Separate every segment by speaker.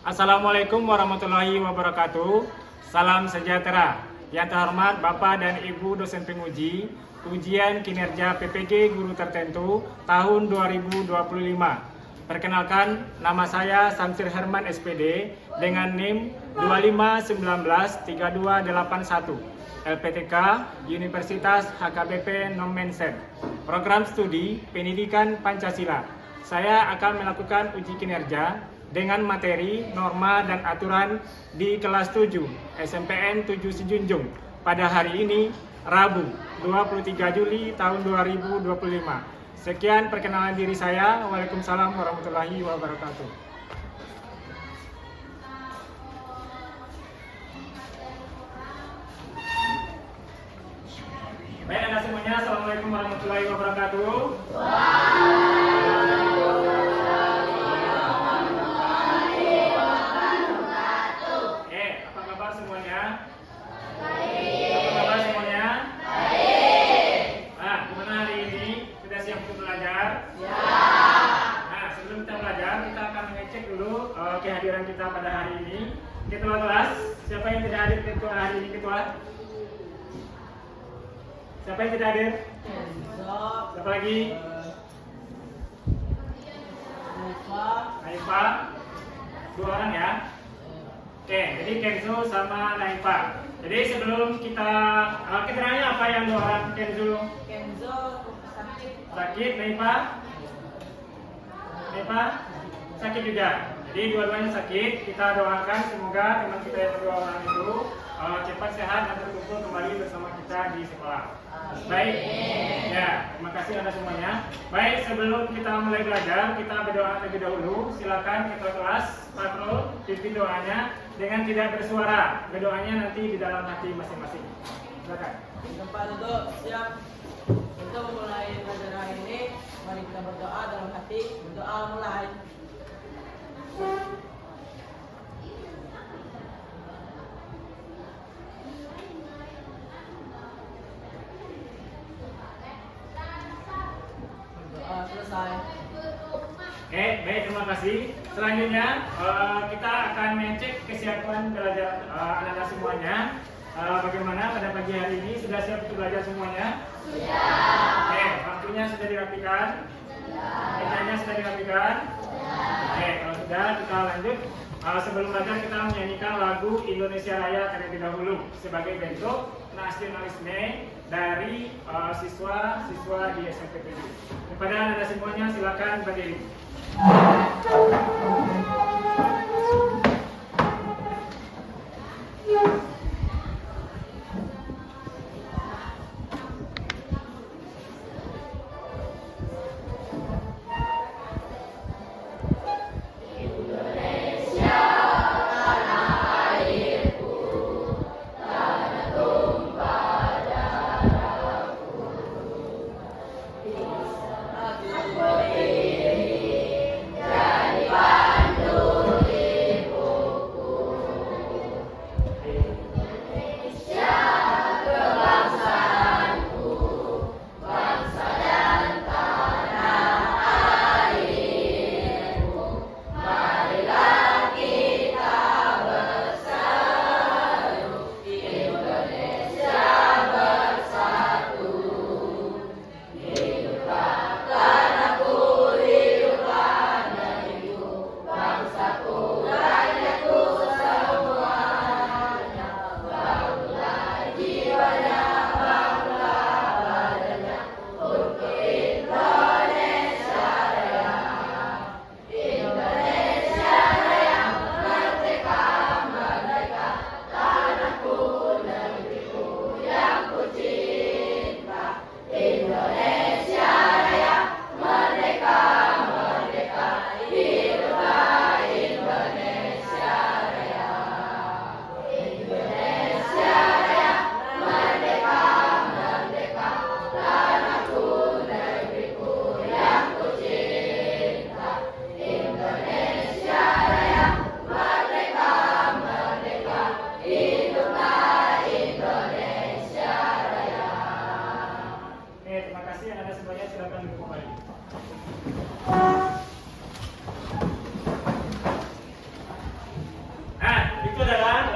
Speaker 1: Assalamualaikum warahmatullahi wabarakatuh. Salam sejahtera. Yang terhormat Bapak dan Ibu dosen penguji ujian kinerja PPG guru tertentu tahun 2025. Perkenalkan, nama saya Samsir Herman SPD dengan NIM 25193281. LPTK Universitas HKBP Nomensen. Program studi Pendidikan Pancasila. Saya akan melakukan uji kinerja dengan materi, norma, dan aturan di kelas 7 SMPN 7 Sijunjung pada hari ini, Rabu 23 Juli tahun 2025. Sekian perkenalan diri saya. Waalaikumsalam warahmatullahi wabarakatuh. Baik Anda semuanya, Assalamualaikum warahmatullahi wabarakatuh. Apa kabar semuanya? Baik. Apa kabar semuanya? Baik. Gimana hari ini? Sudah siap untuk belajar? Ya. Sebelum kita belajar, kita akan mengecek dulu kehadiran kita pada hari ini. Ketua kelas, siapa yang tidak hadir ketua hari ini ketua? Siapa yang tidak hadir? Siapa lagi? Naifa. 2 orang ya. Oke, jadi Kenzo sama Naifa. Jadi sebelum kita keterangannya apa yang 2 orang Kenzo?
Speaker 2: Kenzo sakit.
Speaker 1: Sakit, Naifa? Naifa sakit juga. Jadi dua-duanya sakit. Kita doakan semoga teman kita yang kedua orang itu cepat sehat dan berkumpul kembali bersama kita di sekolah. Baik, ya, terima kasih Anda semuanya. Baik, sebelum kita mulai belajar, kita berdoa terlebih dahulu. Silakan ketua kelas, Patrol, pimpin doanya dengan tidak bersuara. Berdoanya nanti di dalam hati masing-masing. Silakan.
Speaker 2: Tempat duduk siap. Untuk memulai pelajaran hari ini, mari kita berdoa dalam hati. Berdoa mulai. Selesai.
Speaker 1: Oke, baik, terima kasih. Selanjutnya kita akan mengecek kesiapan belajar anak-anak semuanya. Bagaimana pada pagi hari ini? Sudah siap untuk belajar semuanya? Sudah. Oke, waktunya sudah dirapikan? Mejanya sudah dirapikan? Oke, kalau sudah kita lanjut. Sebelum belajar kita menyanyikan lagu Indonesia Raya terlebih dahulu sebagai bentuk nasionalisme dari siswa-siswa di SMP 7. Kepada Anda semuanya silakan berdiri.
Speaker 3: Jadi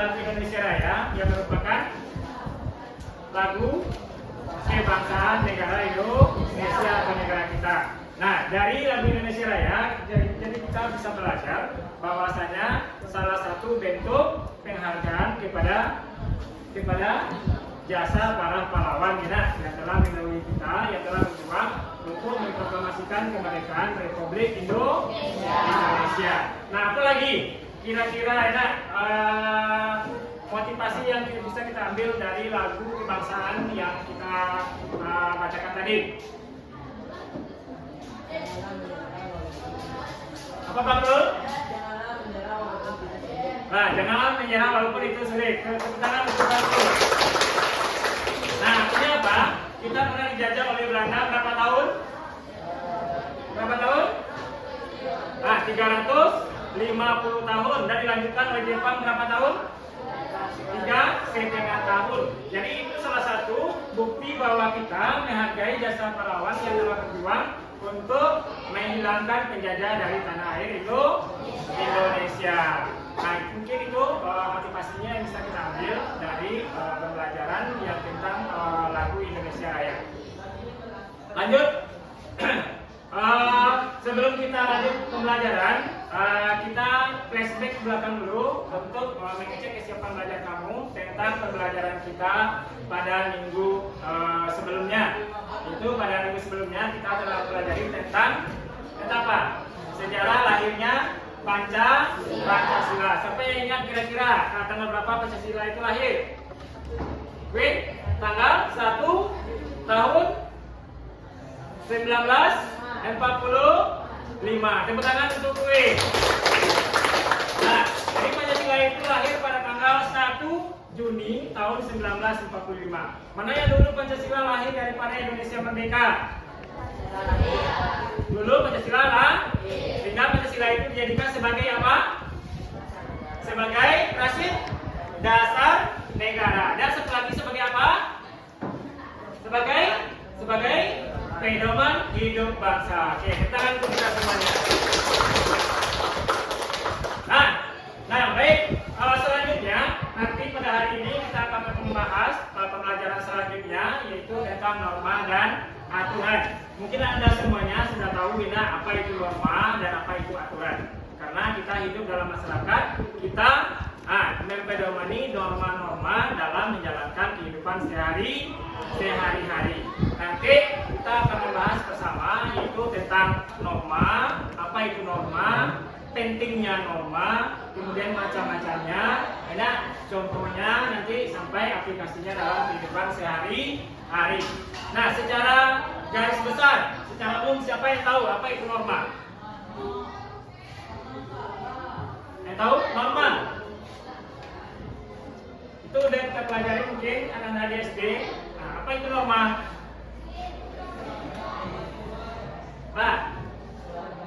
Speaker 1: lagu Indonesia Raya yang merupakan lagu kebangsaan negara Indonesia atau negara kita. Nah, dari lagu Indonesia Raya, jadi kita bisa belajar bahwasanya salah satu bentuk penghargaan kepada jasa para pahlawan kita yang telah mendahului kita, yang telah berjuang untuk memproklamasikan kemerdekaan Republik Indonesia. Nah, apa lagi kira-kira motivasi yang bisa kita ambil dari lagu kebangsaan yang kita bacakan tadi? Apa Pak Bro? Nah, janganlah menyerah walaupun itu sulit. Tepuk tangan untuk Pak Bro. Nah, artinya apa? Kita pernah dijajah oleh Belanda berapa tahun? Berapa tahun? Nah, 350 tahun. Dan dilanjutkan oleh Jepang berapa tahun? 3,5 tahun. Jadi itu salah satu bukti bahwa kita menghargai jasa pahlawan yang telah berjuang untuk menghilangkan penjajah dari tanah air itu Indonesia. Nah, mungkin itu motivasinya yang bisa kita ambil dari pembelajaran yang tentang lagu Indonesia Raya. Lanjut. Sebelum kita lanjut pembelajaran, kita flashback ke belakang dulu untuk mengecek kesiapan belajar kamu tentang pembelajaran kita pada minggu sebelumnya. Itu pada minggu sebelumnya kita telah pelajari tentang apa? Sejarah lahirnya Pancasila. Siapa yang ingat kira-kira tanggal berapa Pancasila itu lahir? Wait, tanggal 1 tahun 1945. Tepuk tangan untuk gue. Nah, jadi Pancasila itu lahir pada tanggal 1 Juni tahun 1945. Mana yang dulu Pancasila lahir daripada Indonesia merdeka? Dulu Pancasila lah. Sehingga Pancasila itu dijadikan sebagai apa? Sebagai prinsip dasar negara. Dan satu lagi sebagai apa? Sebagai pedoman hidup bangsa. Oke, kita akan kita semuanya. Nah, baik. Selanjutnya, nanti pada hari ini kita akan membahas pembelajaran selanjutnya, yaitu tentang norma dan aturan. Mungkin Anda semuanya sudah tahu apa itu norma dan apa itu aturan. Karena kita hidup dalam masyarakat, kita mempedomani norma-norma dalam menjalankan kehidupan sehari-hari. Nanti kita akan membahas bersama yaitu tentang norma, apa itu norma, pentingnya norma, kemudian macam-macamnya, contohnya nanti sampai aplikasinya dalam kehidupan sehari-hari. Nah, secara garis besar, secara umum siapa yang tahu apa itu norma? Yang tahu norma? Itu udah kita pelajari mungkin anak-anak di SD. Nah, apa itu norma? Nah,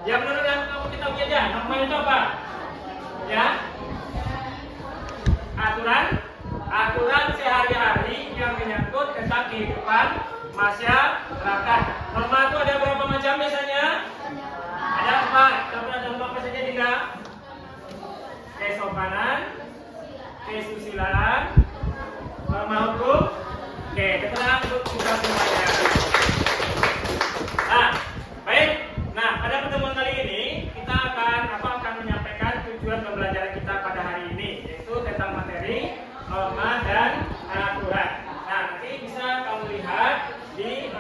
Speaker 1: ya menurut yang kamu kita uji aja, norma itu apa? Ya, aturan sehari-hari yang menyangkut tentang kehidupan masyarakat. Norma itu ada berapa macam biasanya? Ada 4. Kita pernah contoh apa saja tidak? Kesopanan, kesusilaan, norma hukum. Oke, kita untuk kita semuanya. Baik. Nah, pada pertemuan kali ini kita akan menyampaikan tujuan pembelajaran kita pada hari ini, yaitu tentang materi norma dan aturan. Nah, nanti bisa kamu lihat di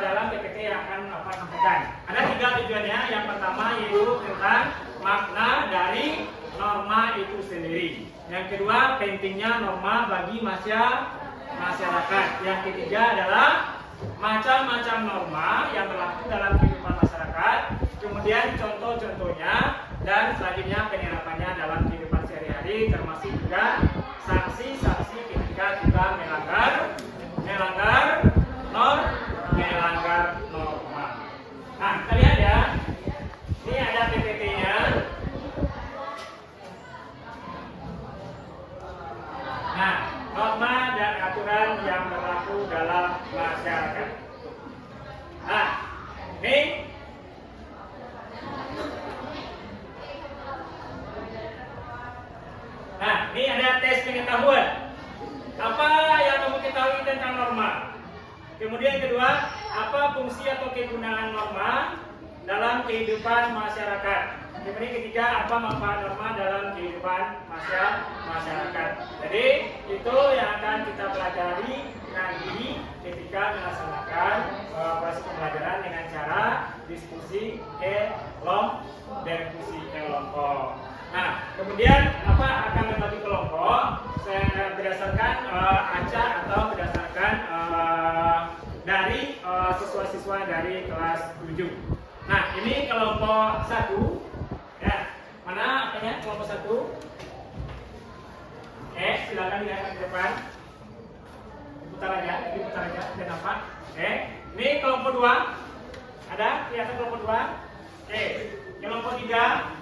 Speaker 1: dalam PPT yang akan sampaikan. Ada 3 tujuannya. Yang pertama yaitu tentang makna dari norma itu sendiri. Yang kedua, pentingnya norma bagi masyarakat. Yang ketiga adalah macam-macam norma yang berlaku dalam kehidupan masyarakat, kemudian contoh-contohnya, dan selanjutnya penerapannya dalam kehidupan sehari-hari, termasuk juga sanksi-sanksi ketika kita melanggar norma. Nah, kita lihat ya, ini ada PPT-nya. Nah, norma dan aturan yang berlaku dalam masyarakat. Nah, ini Nah, ini ada tes pengetahuan. Apa yang kamu ketahui tentang norma? Kemudian kedua, apa fungsi atau kegunaan norma dalam kehidupan masyarakat? Kemudian ketiga, apa manfaat norma dalam kehidupan masyarakat? Jadi itu yang akan kita pelajari nanti ketika melaksanakan proses pembelajaran dengan cara diskusi kelompok. Nah, kemudian apa akan membagi kelompok berdasarkan acak atau berdasarkan dari siswa-siswa dari kelas 7. Nah, ini kelompok 1. Ya, mana apanya kelompok 1? Silakan lihat ke depan. Diputar aja, dan nampak. Ini kelompok 2. Ada kelihatan kelompok 2? Kelompok 3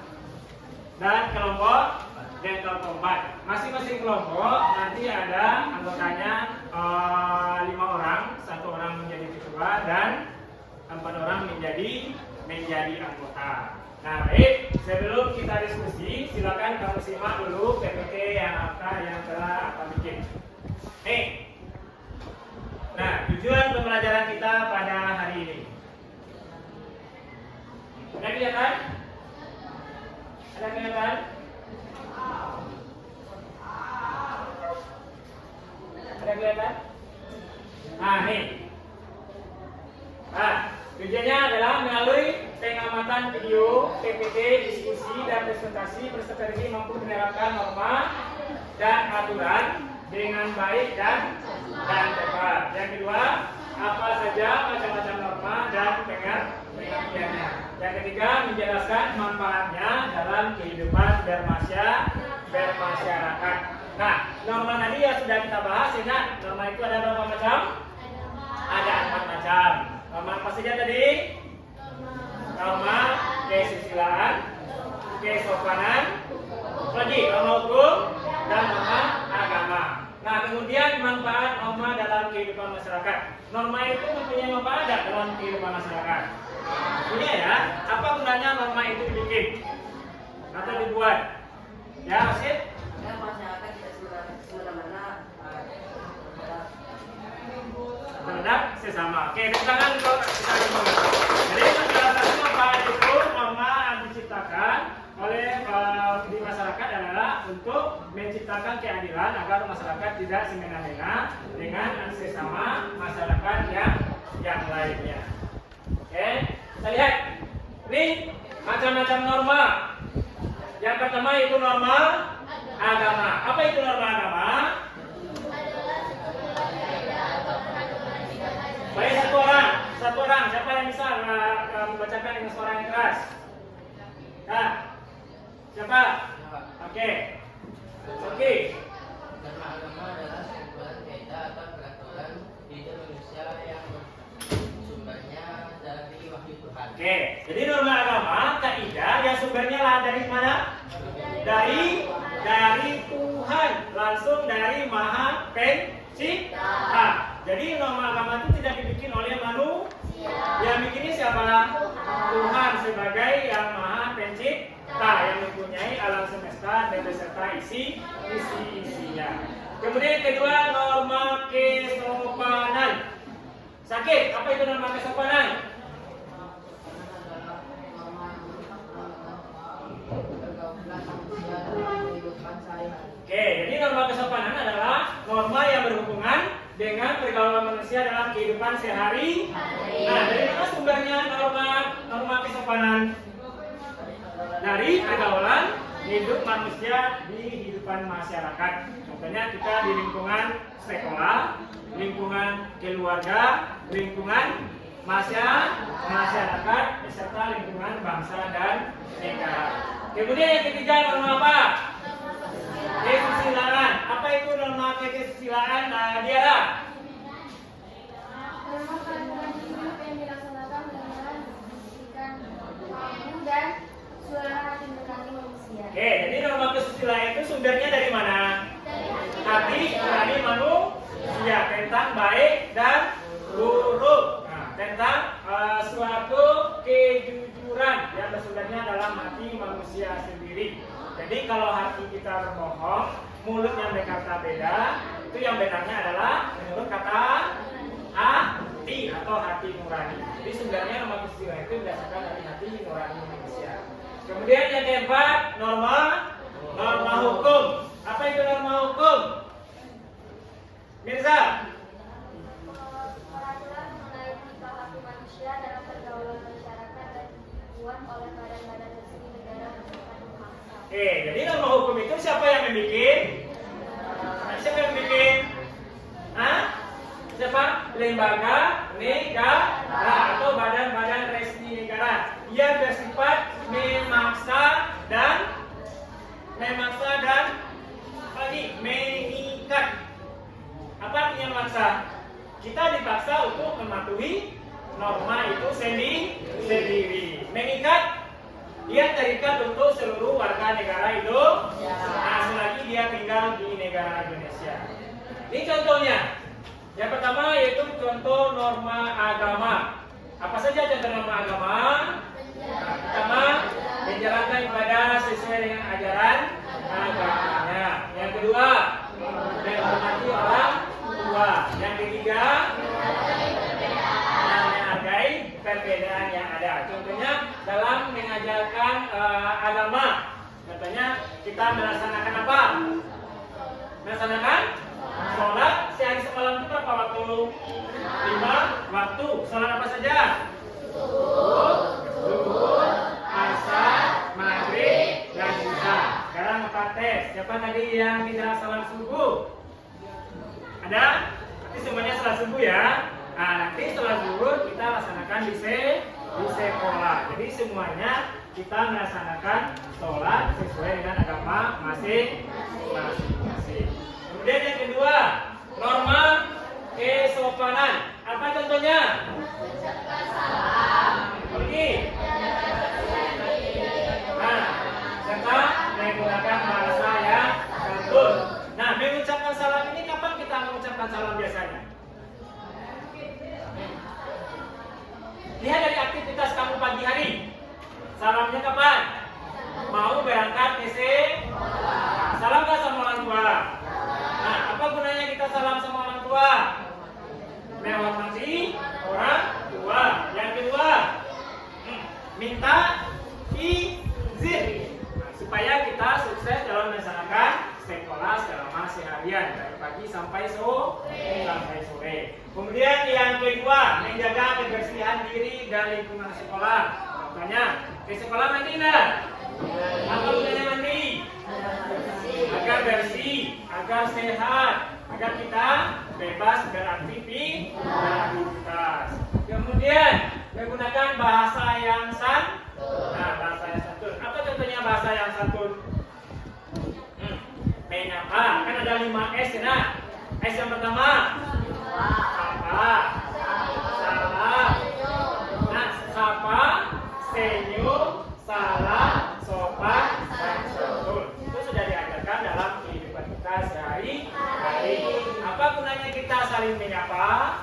Speaker 1: dan kelompok 4. Masing-masing kelompok nanti ada anggotanya 5 orang, 1 orang menjadi ketua dan 4 orang menjadi anggota. Nah, baik, sebelum kita diskusi, silakan kamu simak dulu PPT yang telah akan bikin. Nah, tujuan pembelajaran kita pada hari ini. Ada kelihatan? Ada kelihatan? Ada kelihatan? Nah, nih. Nah, tujuannya adalah melalui pengamatan video, PPT, diskusi, dan presentasi, peserta ini mampu menerapkan norma dan aturan dengan baik dan tepat. Yang kedua, apa saja macam-macam norma dan pengertiannya. Yang ketiga, menjelaskan manfaatnya dalam kehidupan bermasyarakat. Nah, norma tadi yang sudah kita bahas, ingat norma itu ada berapa macam? Ada 4 macam. Norma apa saja tadi? Norma kesusilaan, kesopanan, lagi norma hukum, dan norma agama. Nah, kemudian manfaat norma dalam kehidupan masyarakat. Norma itu mempunyai manfaat dalam kehidupan masyarakat. Ini ya, apa gunanya norma itu dibikin atau dibuat? Ya, Asyid?
Speaker 2: Ya, masyarakat tidak semena-mena
Speaker 1: terhadap sesama. Oke, tangan untuk kita dimulai. Jadi salah satu manfaat itu norma yang diciptakan oleh di masyarakat adalah untuk menciptakan keadilan agar masyarakat tidak semena-mena dengan sesama masyarakat yang lainnya. Oke, kita lihat. Ini macam-macam norma. Yang pertama itu norma agama. Apa itu norma agama? Baik, satu orang. Siapa yang bisa membacakan dengan suara yang keras? Nah, siapa? Oke.
Speaker 2: norma agama adalah sebuah kaidah atau peraturan hidup manusia yang sumbernya dari wahyu Tuhan.
Speaker 1: Oke, jadi norma agama kaidah yang sumbernya lah dari mana? Dari Tuhan, langsung dari Maha Pencipta. Jadi norma agama itu tidak dibikin oleh manusia. Yang bikinnya siapa? Tuhan sebagai yang Maha Pencipta yang mempunyai alam semesta dan beserta isinya. Kemudian yang kedua, norma kesopanan. Sakit, apa itu norma kesopanan? Oke, jadi norma kesopanan adalah norma yang berhubungan dengan pergaulan manusia dalam kehidupan sehari. Nah, dari mana sumbernya norma kesopanan? Dari pergaulan hidup manusia di kehidupan masyarakat. Contohnya kita di lingkungan sekolah, lingkungan keluarga, lingkungan masyarakat, beserta lingkungan bangsa dan negara. Kemudian yang ketiga, norma apa? Kesusilaan. Apa itu norma kesusilaan? Diara.
Speaker 3: Norma panduan hidup yang dilaksanakan dengan membersihkan waktu dan suara hati nurani manusia.
Speaker 1: Oke, jadi norma kesusilaan itu sumbernya dari mana? Hati nurani manusia tentang baik dan buruk. Nah, tentang suatu kejujuran yang bersumbernya dalam hati manusia sendiri. Jadi kalau hati kita berbohong, mulut yang berkata beda, itu yang benarnya adalah menurut kata hati atau hati nurani. Jadi sebenarnya norma kesusilaan itu berdasarkan dari hati nurani manusia. Kemudian yang keempat, norma hukum. Apa itu norma hukum? Mirza?
Speaker 3: Peraturan mengenai tingkah laku manusia dalam pergaulan masyarakat dan dibuat oleh badan-badan resmi negara dan bangsa.
Speaker 1: Jadi norma hukum itu siapa yang membuat? Siapa yang membuat? Siapa? Lembaga negara atau badan-badan resmi negara. Ia bersifat memaksa dan mengikat. Apa artinya memaksa? Kita dipaksa untuk mematuhi norma itu sendiri. Mengikat, dia terikat untuk seluruh warga negara itu. Selagi dia tinggal di negara Indonesia. Ini contohnya. Yang pertama yaitu contoh norma agama. Apa saja contoh norma agama? Pertama, menjalankan ibadah sesuai dengan ajaran agamanya. Yang kedua, menghormati orang tua. Yang ketiga, menghargai perbedaan yang ada. Contohnya dalam mengajarkan agama. Contohnya kita melaksanakan apa? Melaksanakan sholat sehari semalam itu berapa waktu? 5 waktu. Sholat apa saja? Zuhur, asar, maghrib, dan isya. Sekarang 4 tes. Siapa tadi yang tidak salat subuh? Ada? Nanti semuanya salat subuh ya. Nanti setelah zuhur kita laksanakan di sekolah. Jadi semuanya kita melaksanakan sholat sesuai dengan agama masing-masing. Kemudian yang kedua, norma kesopanan. Apa contohnya? Pergi. Serta menggunakan bahasa yang santun. Nah, mengucapkan salam ini kapan kita mengucapkan salam biasanya? Lihat dari aktivitas kamu pagi hari. Salamnya kapan? Mau berangkat ke sekolah. Salam nggak sama orang tua? Nah, apa gunanya kita salam sama orang tua? Menghormati orang tua. Yang kedua, minta izin supaya kita sukses dalam melaksanakan sekolah selama seharian dari pagi sampai sore. Kemudian yang kedua, menjaga kebersihan diri dan lingkungan sekolah. Contohnya, ke sekolah mandi enggak? Apa gunanya mandi? Agar bersih, agar sehat, agar kita bebas beraktivitas. Kemudian menggunakan bahasa yang santun. Bahasa yang santun. Apa contohnya bahasa yang santun? Menyapa. Kan ada 5 S ya. S yang pertama, sapa, salam. Sapa, senyum, salam, sopan, dan santun. Itu sudah diajarkan dalam kehidupan kita sehari-hari. Apa gunanya kita saling menyapa?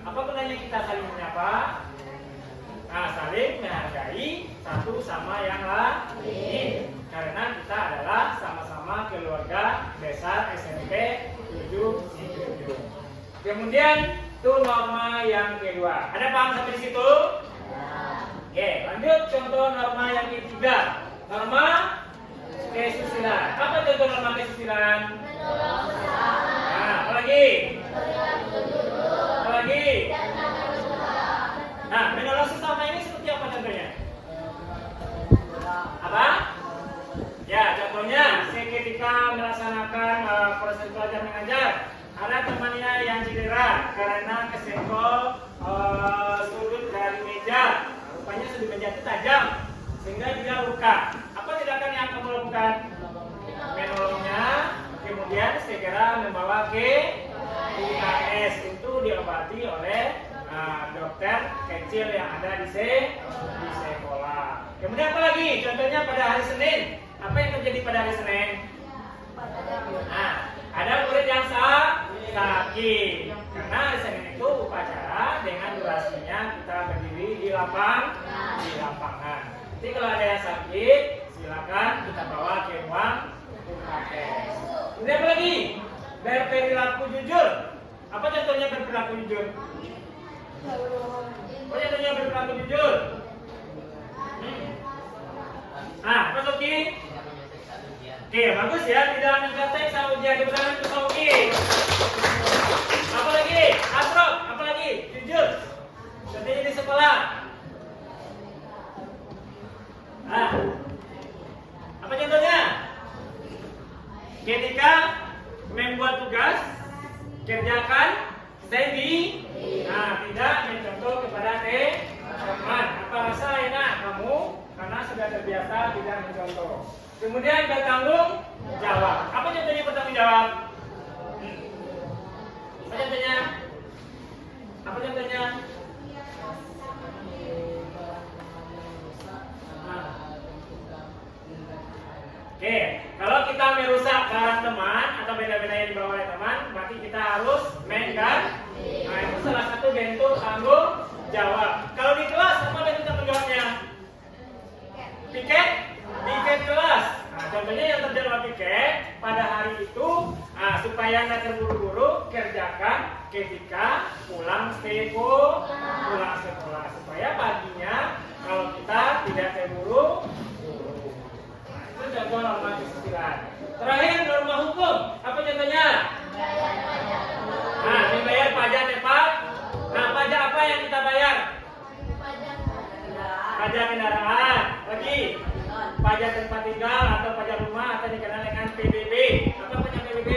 Speaker 1: Apa gunanya kita saling menyapa? Saling menghargai satu sama yang lain. Karena kita adalah sama-sama keluarga besar SMP 77. Kemudian itu norma yang kedua. Ada paham sampai di situ? Oke, lanjut contoh norma yang ketiga. Norma kesusilaan. Apa contoh norma kesusilaan? Apa lagi? Apa lagi? Menolong sesama ini seperti apa contohnya? Apa? Ya, contohnya ketika melaksanakan proses belajar mengajar, ada temannya yang cedera karena kesenggol sudut dari meja. Rupanya sudut meja itu tajam sehingga dia luka. Apa tindakan yang kamu lakukan? Menolongnya, kemudian segera membawa ke UKS. Itu diobati oleh dokter kecil yang ada di sekolah. Kemudian apa lagi? Contohnya pada hari Senin. Apa yang terjadi pada hari Senin? Ada murid yang sakit. Karena hari Senin itu upacara dengan durasinya kita berdiri di lapangan. Jadi kalau ada yang sakit, silakan kita bawa ke ruang UKS. Kemudian apa lagi? Berperilaku jujur. Apa contohnya berperilaku jujur? Apa contohnya berperilaku jujur? Apa Soki? Oke, bagus ya. Tidak mencetak sama ujian di belakang itu Soki. Apa lagi? Asrop. Apa lagi? Jujur. Contohnya di sekolah. Apa contohnya? Ketika membuat tugas, kerjakan sendiri. Tidak mencontoh kepada teman. Apa rasa enak kamu? Karena sudah terbiasa tidak mencontoh. Kemudian bertanggung jawab. Apa contohnya bertanggung jawab? Apa contohnya? Apa contohnya? Oke, kalau kita merusak barang teman atau benda-benda yang dibawa oleh teman, berarti kita harus mengganti. Itu salah satu bentuk tanggung jawab. Kalau di kelas, apa bentuk tanggung jawabnya? Piket kelas. Contohnya yang terjadi dalam piket pada hari itu, supaya nggak terburu-buru, kerjakan ketika pulang sekolah, supaya paginya kalau kita tidak terburu-buru. Itu contoh norma kesusilaan. Terakhir norma hukum, apa contohnya? Membayar pajak tepat. Pajak apa yang kita bayar? Pajak kendaraan. Lagi, pajak tempat tinggal atau pajak rumah atau dikenal dengan PBB. Apa pajak PBB?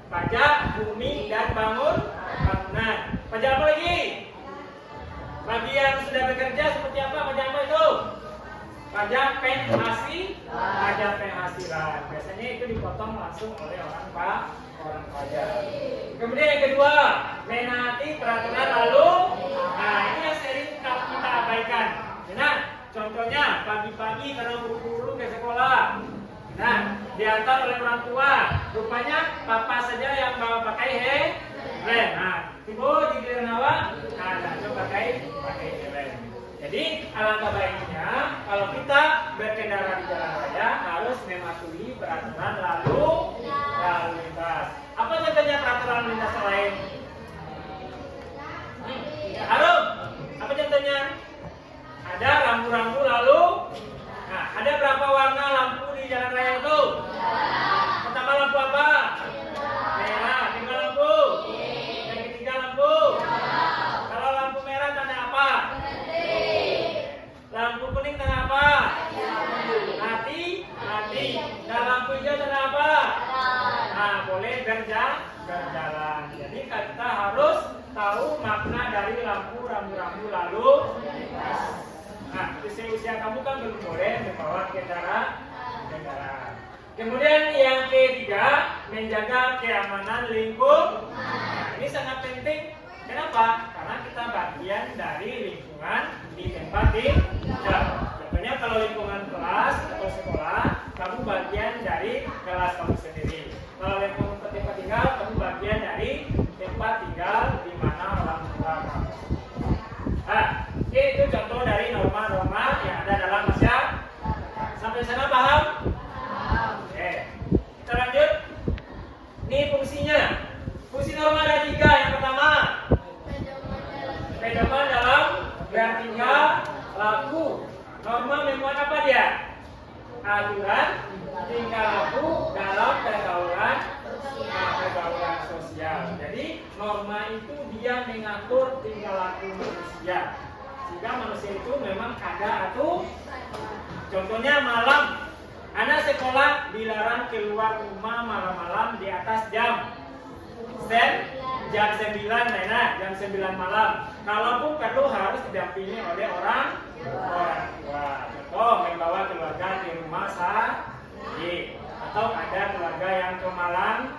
Speaker 1: Pajak bumi dan bangunan. Pajak apa lagi? Bagi yang sudah bekerja seperti apa? Pajak apa itu? Pajak penghasilan. Biasanya itu dipotong langsung oleh orang pajak. Kemudian yang kedua, menaati peraturan lalu. Ini yang sering kita abaikan. Contohnya pagi-pagi karena buru-buru ke sekolah. Diantar oleh orang tua. Rupanya papa saja yang bawa pakai helm. Tiba di giliran awak, pakai helm. Jadi alangkah baiknya kalau kita berkendara di jalan raya harus mematuhi peraturan lalu lintas. Apa contohnya peraturan lalu lintas lain? Harum. Apa contohnya? Ada rambu-rambu lalu. Ada berapa warna lampu di jalan raya itu? Pertama lampu apa? Merah. Tinggal lampu. Yang ketiga lampu. Kalau lampu merah tanda apa? Lampu kuning tanda apa? Hati. Dan lampu hijau tanda apa? Boleh berjalan. Jadi kita harus tahu makna dari rambu-rambu lalu. Usia kamu kan belum boleh membawa kendaraan. Kemudian yang ketiga, menjaga keamanan lingkungan. Ini sangat penting. Kenapa? Karena kita bagian dari lingkungan di tempat tinggal. Contohnya kalau lingkungan kelas atau sekolah, kamu bagian dari kelas kamu sendiri. Kalau lingkungan tempat tinggal, kamu bagian dari tempat tinggal di mana orang tua kamu. Itu contoh dari norma-norma yang ada dalam masyarakat. Sampai sana paham? Oke. Kita lanjut. Ini fungsinya. Fungsi norma ada 3. Yang pertama, pedoman dalam bertingkah laku. Norma memuat apa dia? Aturan tingkah laku dalam pergaulan sosial. Jadi norma itu dia mengatur tingkah laku manusia. Sehingga manusia itu memang ada aturan. Contohnya malam, anak sekolah dilarang keluar rumah malam-malam di atas jam 9, jam 9 malam. Kalaupun perlu harus didampingi oleh orang tua. Contoh membawa keluarga di rumah sakit, atau ada keluarga yang kemalangan,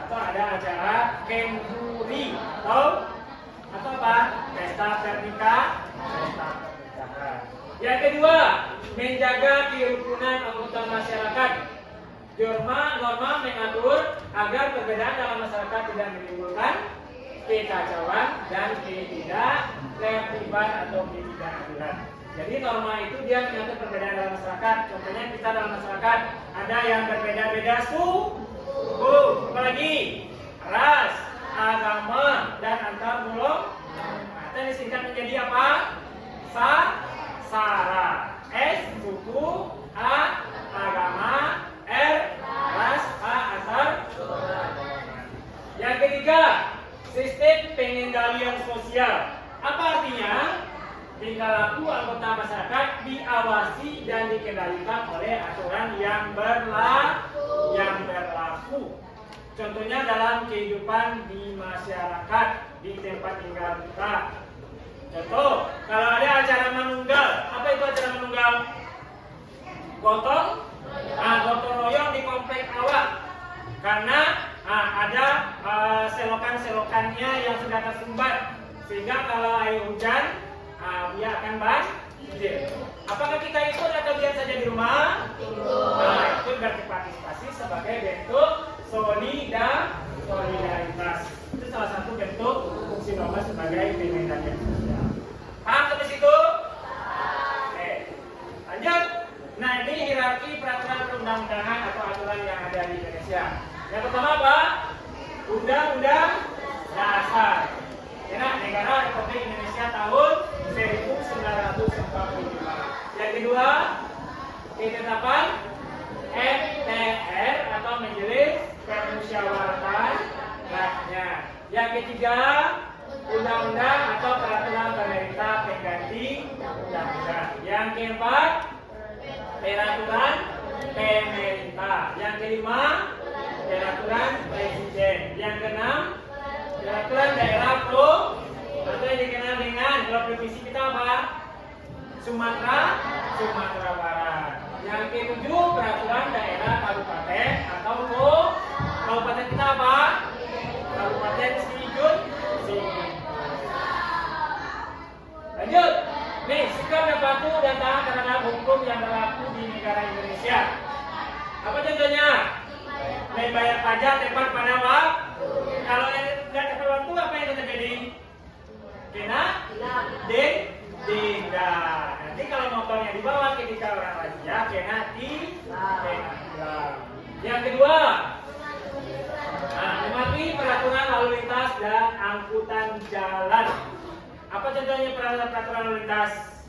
Speaker 1: atau ada acara kenduri, atau apa? Pesta pernikahan. Yang kedua, menjaga kerukunan anggota masyarakat. Norma mengatur agar perbedaan dalam masyarakat tidak menimbulkan kekacauan dan ketidaktertiban atau ketidakadilan. Jadi norma itu dia mengatur perbedaan dalam masyarakat. Contohnya kita dalam masyarakat ada yang berbeda-beda suku, apalagi ras, agama, dan antar golongan. Nah, itu disingkat menjadi apa? Sara. S suku, A agama, R ras, A antar golongan. Yang ketiga, sistem pengendalian sosial. Apa artinya? Tingkah laku anggota masyarakat diawasi dan dikendalikan oleh aturan yang berlaku. Contohnya dalam kehidupan di masyarakat, di tempat tinggal kita. Contoh, kalau ada acara manunggal, apa itu acara manunggal? Gotong royong di komplek awak. Karena ada selokan-selokannya yang sudah tersumbat, sehingga kalau air hujan dia akan banjir. Apakah kita ikut atau diam saja di rumah? Nah, ikut berpartisipasi sebagai bentuk solidaritas. Itu salah satu bentuk fungsi norma sebagai pengendalian sosial. Paham sampai situ? Oke, lanjut. Nah, ini hierarki peraturan perundang-undangan atau aturan yang ada di Indonesia. Yang pertama apa? Undang-undang Dasar Negara Republik Indonesia tahun 1945. Yang kedua, ketetapan MPR atau Majelis Permusyawaratan Rakyat. Yang ketiga, undang-undang atau peraturan pemerintah pengganti undang-undang. Yang keempat, peraturan pemerintah. Yang kelima, peraturan presiden. Yang keenam, peraturan daerah atau yang dikenal dengan kalau provinsi kita apa? Sumatera Barat. Yang ketujuh, peraturan daerah kabupaten atau kabupaten kita apa? Kabupaten Sijun. Lanjut. Nih, sikap dan patuh dan taat terhadap hukum yang berlaku di negara Indonesia. Apa contohnya? Membayar pajak tepat pada waktu. Kalau yang tidak tepat waktu, apa yang terjadi? Kena denda. Nanti kalau motornya dibawa ketika orang razia, kena tilang. Yang kedua, mematuhi peraturan lalu lintas dan angkutan jalan. Apa contohnya peraturan lalu lintas?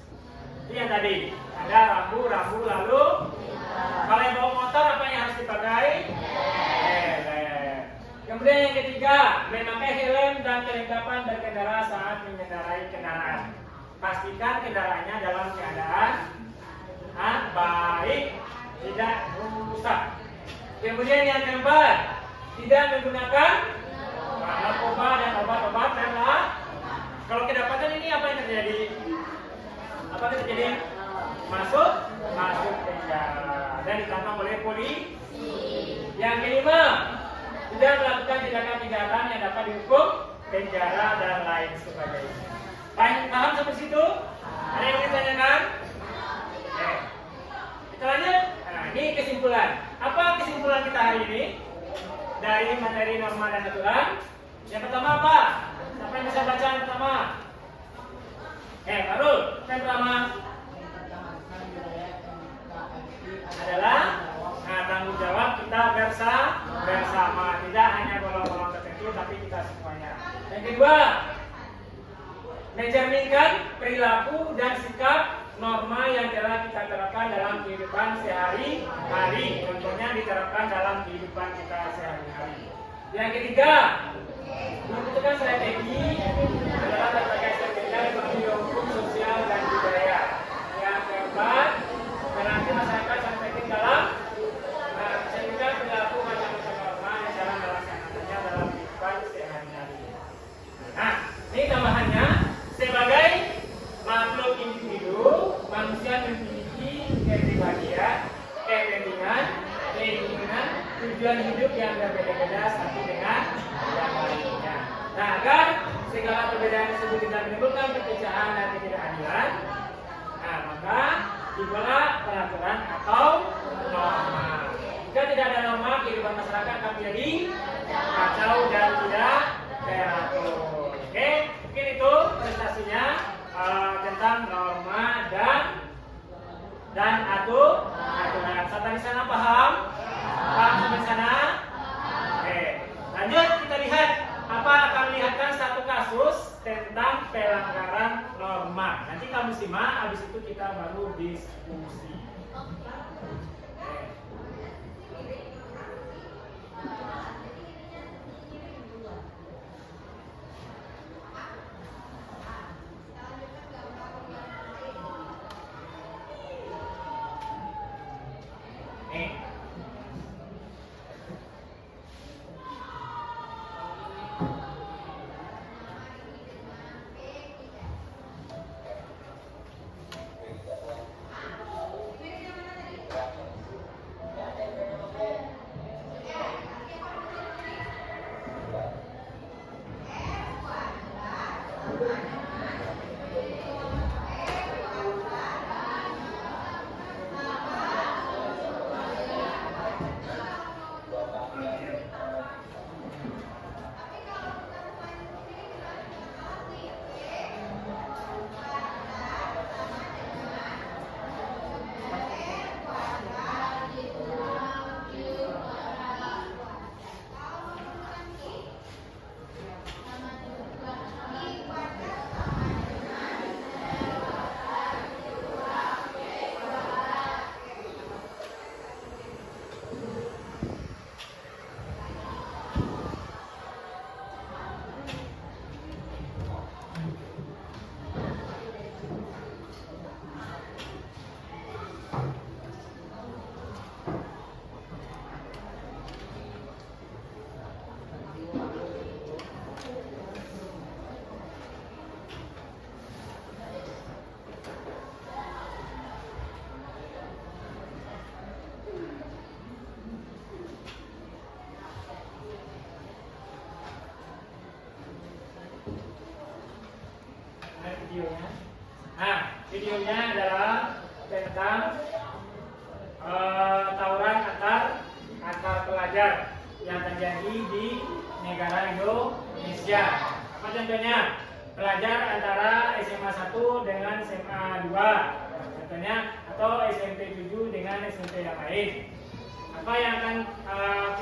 Speaker 1: Ini yang tadi. Ada rambu lalu. Kalau yang bawa motor, apa yang harus dipakai? Kemudian yang ketiga, memakai helm dan kelengkapan berkendara saat mengendarai kendaraan. Pastikan kendaraannya dalam keadaan baik, tidak rusak. Kemudian yang keempat, tidak menggunakan narkoba dan obat-obat dan kalau kedapatan ini apa yang terjadi? Apa yang terjadi? Masuk penjara dan ditangkap oleh polisi. Yang kelima, tidak melakukan tindakan kejahatan yang dapat dihukum penjara dan lain sebagainya. Paham sampai situ? Ada yang ingin ditanyakan? Kita lanjut. Nah, ini kesimpulan. Apa kesimpulan kita hari ini dari materi norma dan aturan? Yang pertama apa? Siapa yang bisa baca yang pertama? Farul, yang pertama adalah tanggung jawab kita bersama, tidak hanya golongan tertentu tapi kita semuanya. Yang kedua, mencerminkan perilaku dan sikap norma yang telah kita terapkan dalam kehidupan sehari-hari. Contohnya diterapkan dalam kehidupan kita sehari-hari. Yang ketiga, menentukan strategi adalah berbagai strategi ekonomi, hukum, sosial, dan budaya. Yang keempat, berarti masyarakat yang penting dalam mencerminkan perilaku macam-macam norma yang cara melaksanakannya dalam kehidupan sehari-hari. Nah, ini tambahannya, sebagai makhluk individu, manusia memiliki kepribadian, kepentingan, keinginan, tujuan hidup yang berbeda-beda satu dengan yang lainnya. Nah, agar segala perbedaan tersebut tidak menimbulkan perpecahan dan ketidakadilan, maka dibuatlah peraturan atau norma. Jika tidak ada norma, kehidupan masyarakat akan menjadi kacau dan tidak teratur. Oke, mungkin itu presentasinya tentang norma dan aturan. Sampai di sana paham? Paham sampai sana? Oke. Lanjut kita lihat akan lihatkan satu kasus tentang pelanggaran norma. Nanti kamu simak, habis itu kita baru diskusi. Videonya. Nah, videonya adalah tentang tawuran antar pelajar yang terjadi di negara Indonesia. Apa contohnya? Pelajar antara SMA 1 dengan SMA 2, contohnya, atau SMP 7 dengan SMP yang lain. Apa yang akan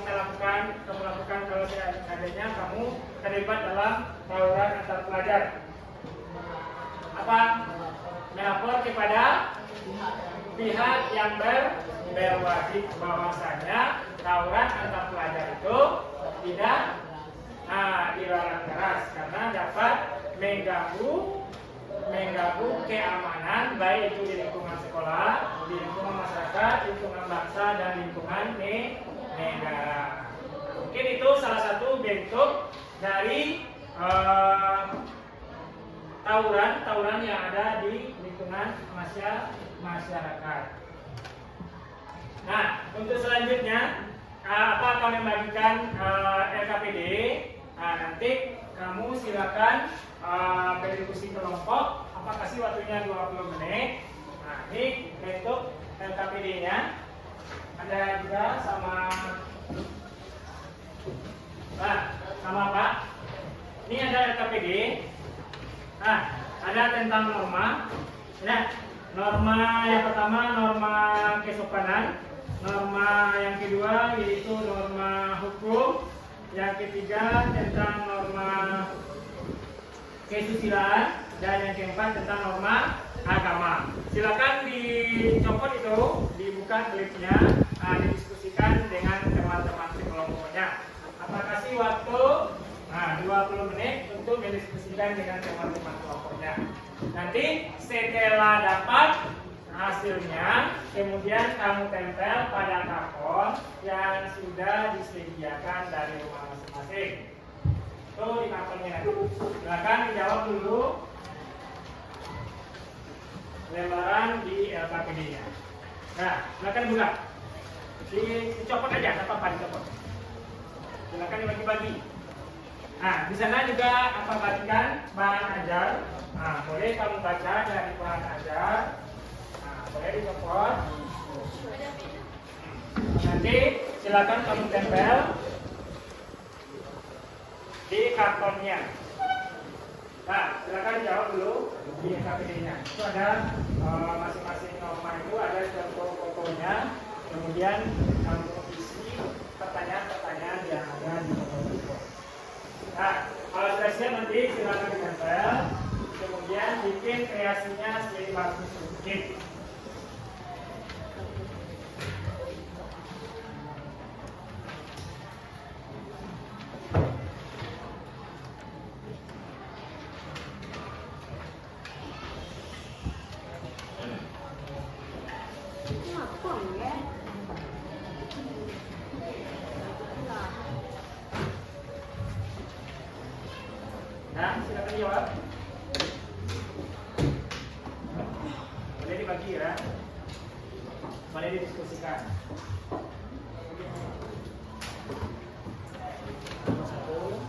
Speaker 1: kita lakukan? Kamu lakukan kalau seandainya kamu terlibat dalam tawuran antar pelajar. Apa? Melapor kepada pihak yang berwajib bahwasanya tawuran antar pelajar itu tidak dilarang keras karena dapat mengganggu keamanan baik itu di lingkungan sekolah, di lingkungan masyarakat, lingkungan bangsa dan lingkungan negara. Mungkin itu salah satu bentuk dari tawuran yang ada di lingkungan masyarakat. Nah, untuk selanjutnya akan membagikan LKPD. Nah, nanti kamu silakan berdiskusi kelompok. Kasih waktunya 20 menit. Nah, ini bentuk LKPD-nya. Ada juga sama Pak. Ini ada LKPD. Nah, ada tentang norma. Nah, norma yang pertama norma kesopanan, norma yang kedua yaitu norma hukum, yang ketiga tentang norma kesusilaan, dan yang keempat tentang norma agama. Silakan dicopot itu, dibuka klipnya, didiskusikan dengan teman-teman sekelompoknya. Kasih waktu 20 menit untuk mendiskusikan dengan teman-teman kelompoknya. Nanti setelah dapat hasilnya, kemudian kamu tempel pada karton yang sudah disediakan dari rumah masing-masing. Itu di kartonnya nanti. Silakan dijawab dulu lembaran di LKPD-nya. Nah, silakan buka. Dicopot aja, apa apa dicopot. Silakan dibagi-bagi. Nah, di sana juga bagikan bahan ajar. Nah, boleh kamu baca dari bahan ajar. Nah, boleh dicopot. Nanti silakan kamu tempel di kartonnya. Nah, silakan jawab dulu. di KPD-nya. Itu ada masing-masing norma itu ada foto-fotonya, kemudian kamu isi pertanyaan-pertanyaan yang ada di foto itu. Nah, kalau sudah siap nanti silakan ditempel, kemudian bikin kreasinya sebagus mungkin. Nah, silakan jawab. Boleh dibagi ya. Boleh didiskusikan. Satu.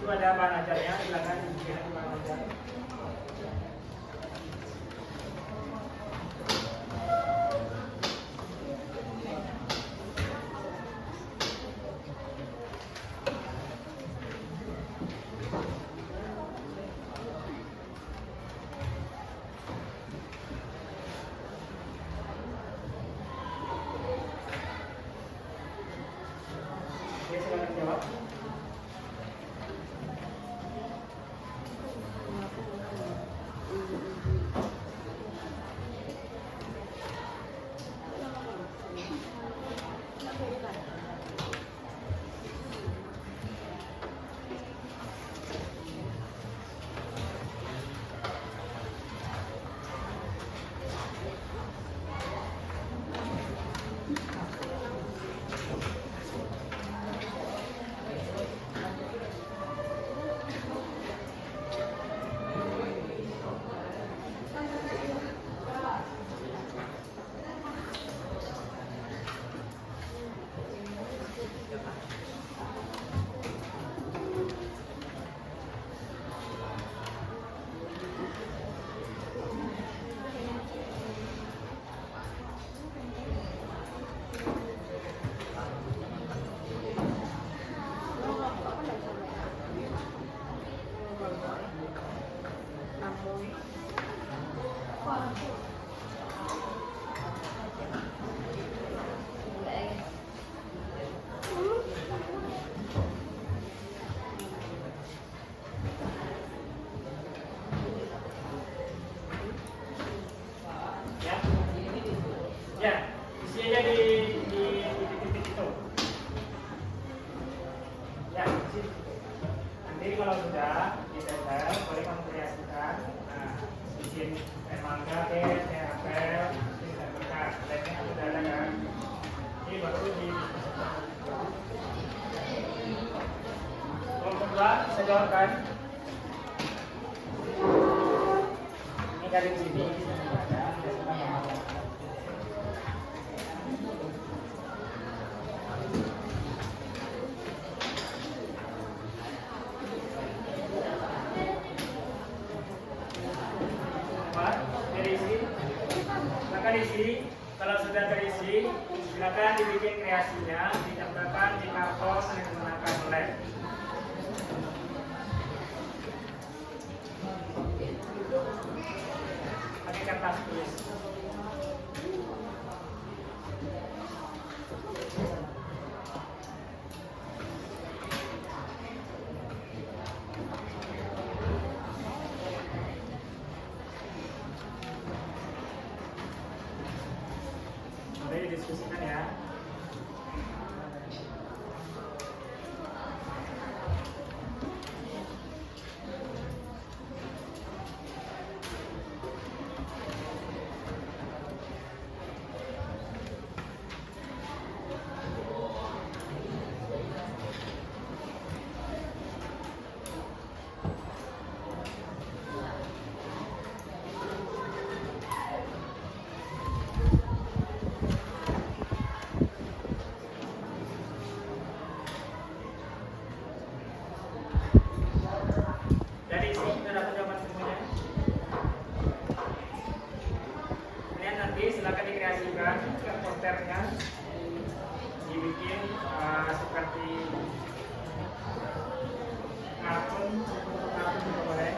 Speaker 1: Itu ada bahan ajarnya, silakan dibikin bahan ajar. Oke, silakan jawab. Ya, isi aja di titik-titik itu. Ya, isi. Nanti kalau sudah ditempel, boleh kamu kreasikan. Nah, bikin mangga, apel, dan berkas. Lainnya sudah ada kan? Ini baru di. Kelompok kedua, saya jawabkan. Ini dari sini ada. Silakan isi. Kalau sudah terisi, silakan dibikin kreasinya, ditempelkan di karton yang menggunakan lem. Pakai kertas tulis. Boleh didiskusikan ya. Dari sini sudah dapat jawaban semuanya. Kemudian nanti silakan dikreasikan kontennya, dibikin seperti kartun juga boleh.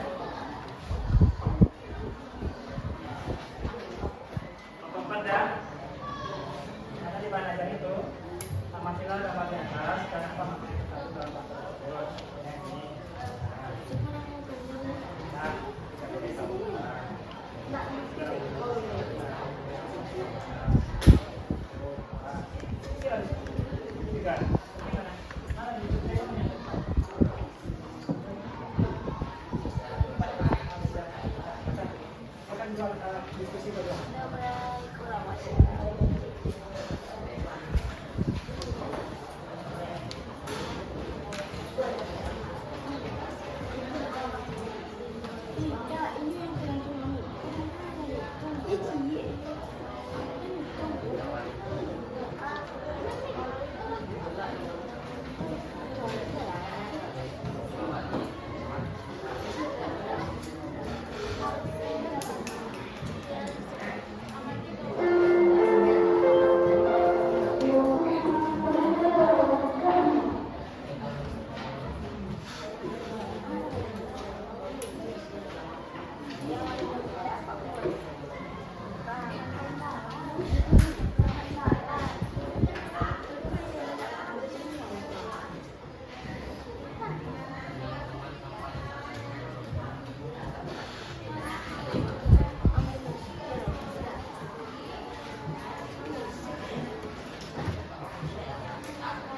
Speaker 1: sekarang apa? Terus ini. Nah, jadi satu. Diskusi berdua.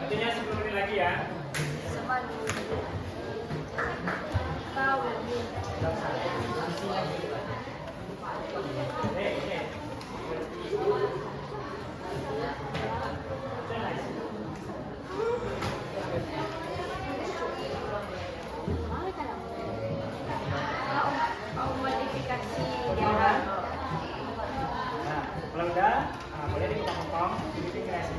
Speaker 1: Artinya 10 menit lagi ya. Nah, kalau udah, boleh dipotong-potong, dibikin kreasi.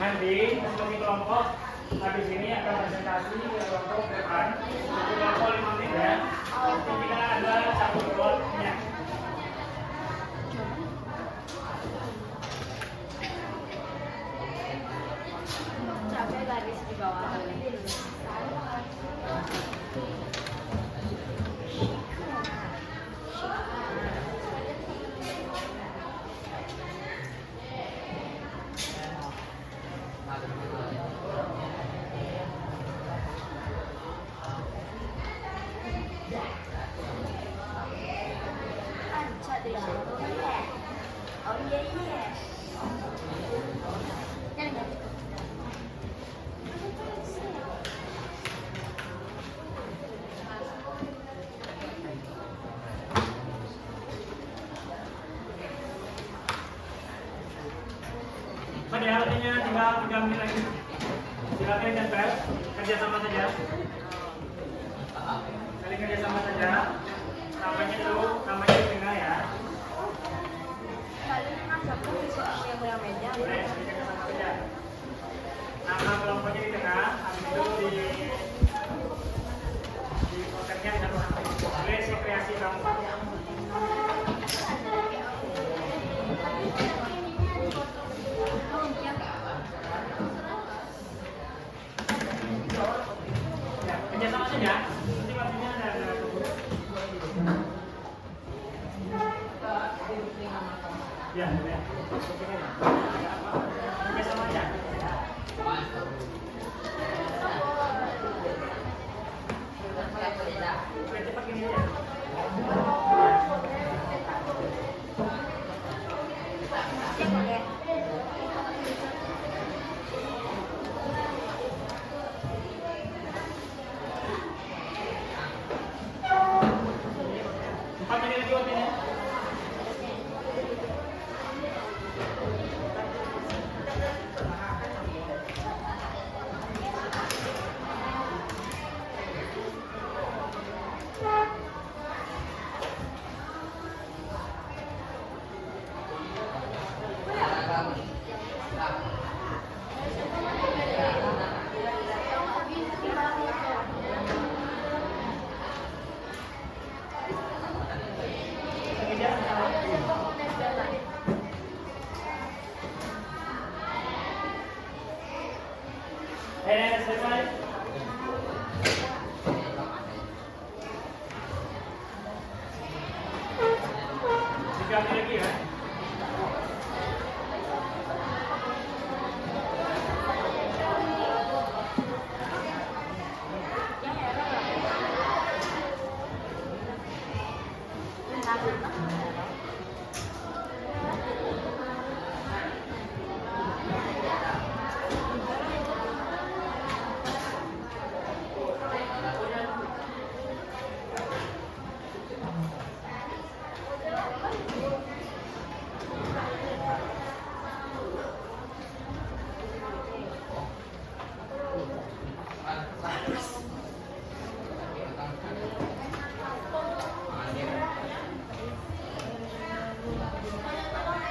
Speaker 1: Nanti sebagai kelompok habis ini akan presentasi ke kelompok depan. Untuk kelompok 5 menit ya. Nanti kita ada satu kelompoknya.
Speaker 3: Capek garis di bawah. Oh iya iya. Kan nggak?
Speaker 1: Pada artinya tinggal 3 menit lagi. Silakan tempel, kerjasama saja. Kali kerjasama saja. Namanya dulu, namanya di tengah ya. Boleh, kerjasama saja. Nama kelompoknya di tengah, habis itu di kontennya di satu hati. Boleh sih kreasi kamu. Ya, kerjasama saja. Nanti waktunya ada kebun. Ya, boleh. Kerjasama aja. Oke, cepat gini aja. Empat menit lagi waktunya. Selesai. 3 menit lagi ya.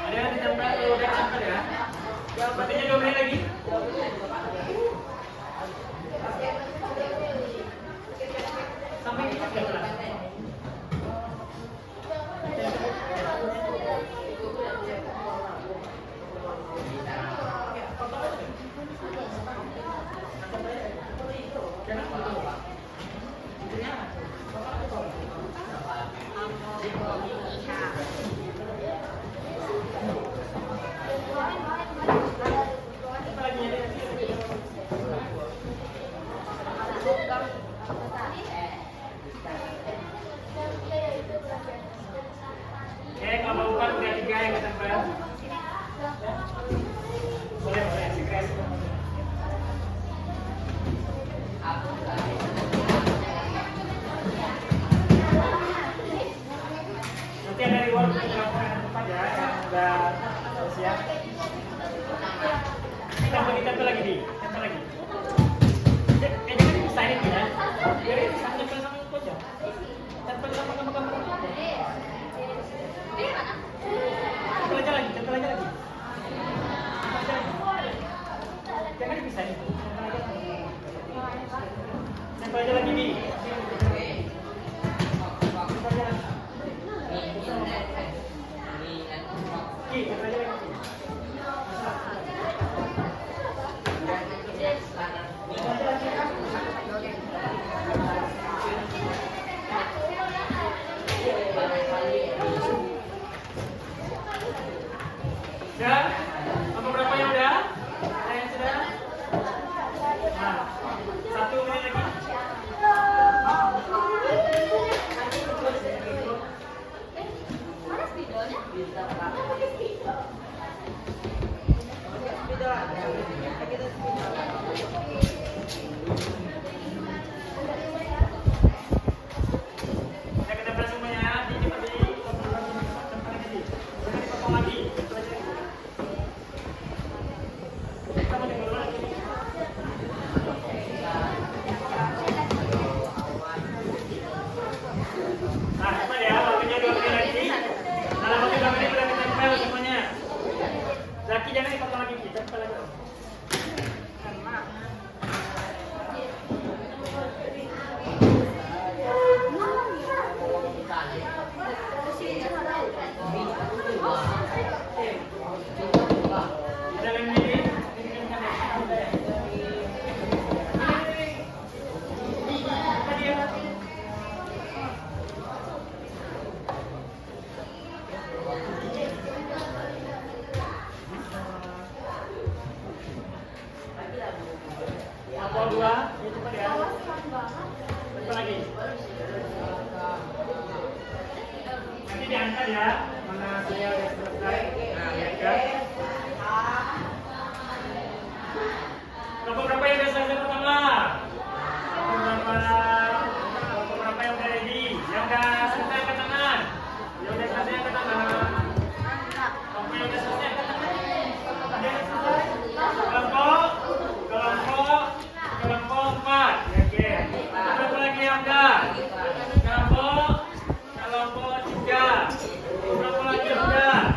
Speaker 1: Ada yang ditempel dulu udah tempel ya. Berarti 2 menit lagi. Sampai kita kelar. Kalau bukan udah 3 yang ketempel. Boleh, boleh, sekres. Nanti ada reward beberapa yang tempat ya, yang udah siap. Tempel lagi di, tempel lagi. Jangan dipisahin ya. Jadi tempel sama itu aja. Tempel sama gambar-gambar. Tempel aja lagi, tempel aja lagi. Jangan dipisahin. Tempel aja lagi di. Tempel aja lagi. Tempel aja lagi. Sudah? Apa berapa yang udah? Ada yang sudah? Nah, 1 menit lagi. diangkat ya. Mana saya udah selesai. Nah, diangkat. Kelompok berapa yang udah selesai pertama? Kelompok berapa yang udah ready? Yang udah selesai angkat tangan. Yang udah selesai angkat tangan. Kelompok yang udah selesai angkat tangan. Ada yang selesai? Kelompok 4. Oke. Berapa lagi yang udah? Kelompok 3. Berapa lagi yang udah?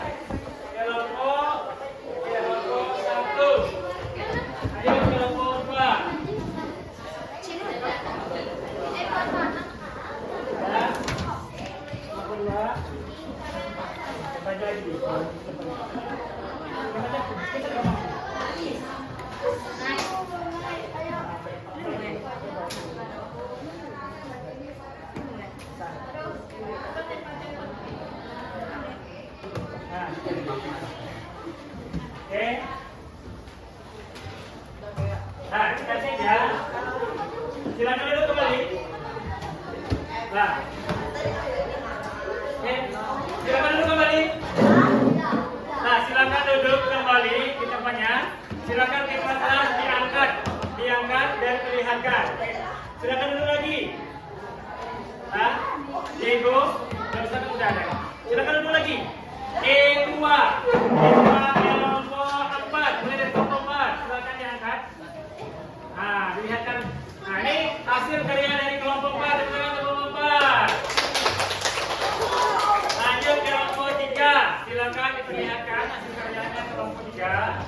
Speaker 1: Kelompok 1. Ayo kelompok 2. Ya. Kelompok 2. Baca lagi. Oke. Nah, kita cek ya. Silakan duduk kembali. Nah. Oke. Silakan duduk kembali. Nah, silakan duduk kembali di tempatnya. Silakan kelas diangkat dan perlihatkan. Silakan duduk lagi. Nah, Diego, udah ada. Silakan duduk lagi. E2 kelompok 4, mulai dari kelompok 4, silakan diangkat. Nah, dilihatkan. Nah, ini hasil karya dari kelompok 4, dari kelompok 4. Lanjut kelompok 3, silakan diperlihatkan hasil karyanya kelompok 3.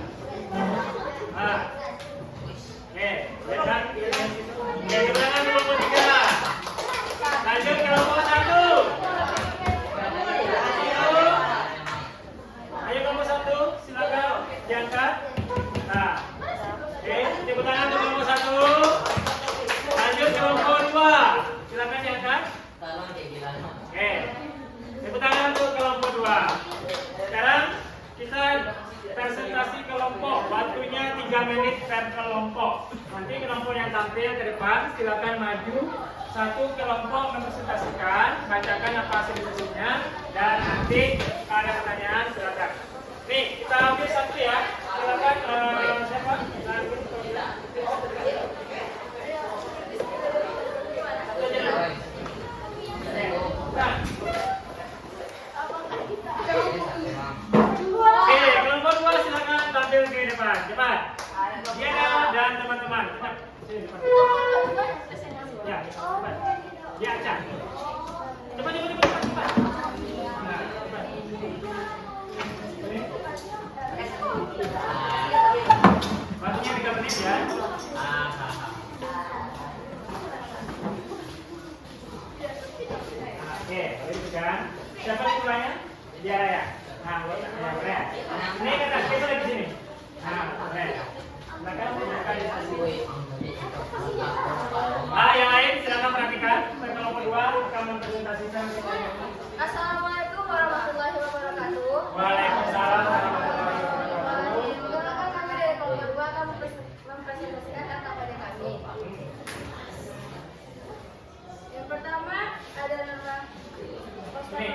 Speaker 1: Nah, oke, lihat. Oke, kemudian kelompok 3. Lanjut kelompok 1. Ayo kelompok 1, silakan diangkat. Nah, oke, tepuk tangan untuk kelompok 1. Lanjut kelompok 2, silakan diangkat. Oke, tepuk tangan untuk kelompok 2. Sekarang kita presentasi kelompok. Waktunya 3 menit per kelompok. Nanti kelompok yang tampil ke depan silakan maju. Satu kelompok mempresentasikan, bacakan apa hasil diskusinya, dan nanti ada pertanyaan silakan. Nih, kita ambil satu ya. Silakan siapa? Oke, kelompok 2 silakan tampil ke depan. Cepat. Dia dan teman-teman. Cepat. Sini depan. Ya, cepat. Ya, Cak. Cepat. Nah, cepat. Ini. Waktunya 3 menit ya. Oke, itu kan. Siapa yang mulainya? Dia ya. Nah, boleh. Ini kan kita lagi sini. Nah, boleh. Silakan silakan diskusi. Yang lain silakan perhatikan. Kelompok 2 akan mempresentasikan.
Speaker 3: Assalamualaikum warahmatullahi wabarakatuh.
Speaker 1: Waalaikumsalam warahmatullahi wabarakatuh.
Speaker 3: Perkenalkan kami dari kelompok 2 akan mempresentasikan tentang pada kami. Yang pertama ada nama
Speaker 1: Ini.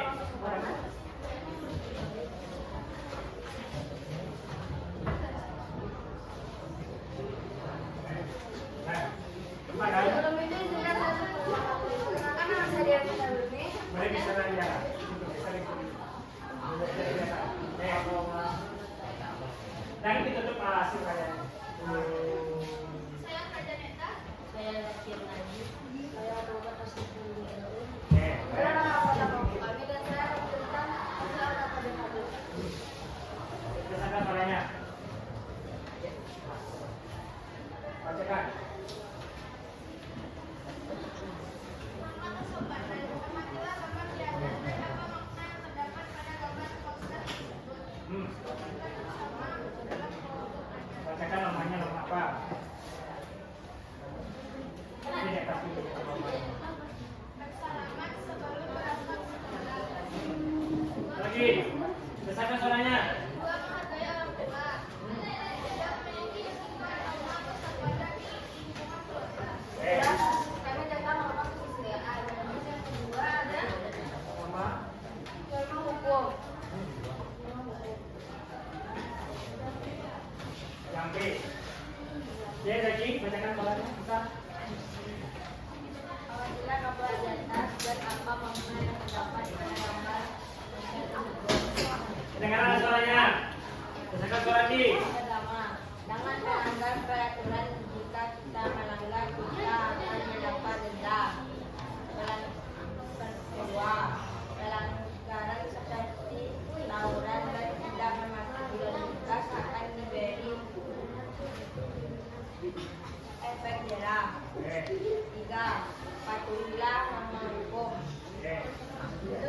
Speaker 3: Sebelum itu izinkan saya perkenalkan nama saya Diana Luni.
Speaker 1: Boleh bisa ya. Dan ditutup hasil kayak.
Speaker 3: Saya Fajar Neta. Saya Lakir Najib. Saya Abubakar Tasdin.
Speaker 1: Oke.
Speaker 3: Saya nama pada kelompok kami dan saya akan tentang hasil pada kami.
Speaker 1: Silakan suaranya. Bacakan. Bacakan namanya apa? Ini ya, kasih. Lagi. Bacakan suaranya.
Speaker 3: Kami tentang norma kesejahteraan. Yang kedua ada
Speaker 1: Nama.
Speaker 3: norma
Speaker 1: lagi.
Speaker 3: Pertama, jangan melanggar peraturan. Jika kita melanggar, kita akan mendapat denda. Kedua, pelanggaran seperti tawuran dan tidak mematuhi lalu lintas akan diberi efek jerah. Tiga, patuhilah norma hukum. Itu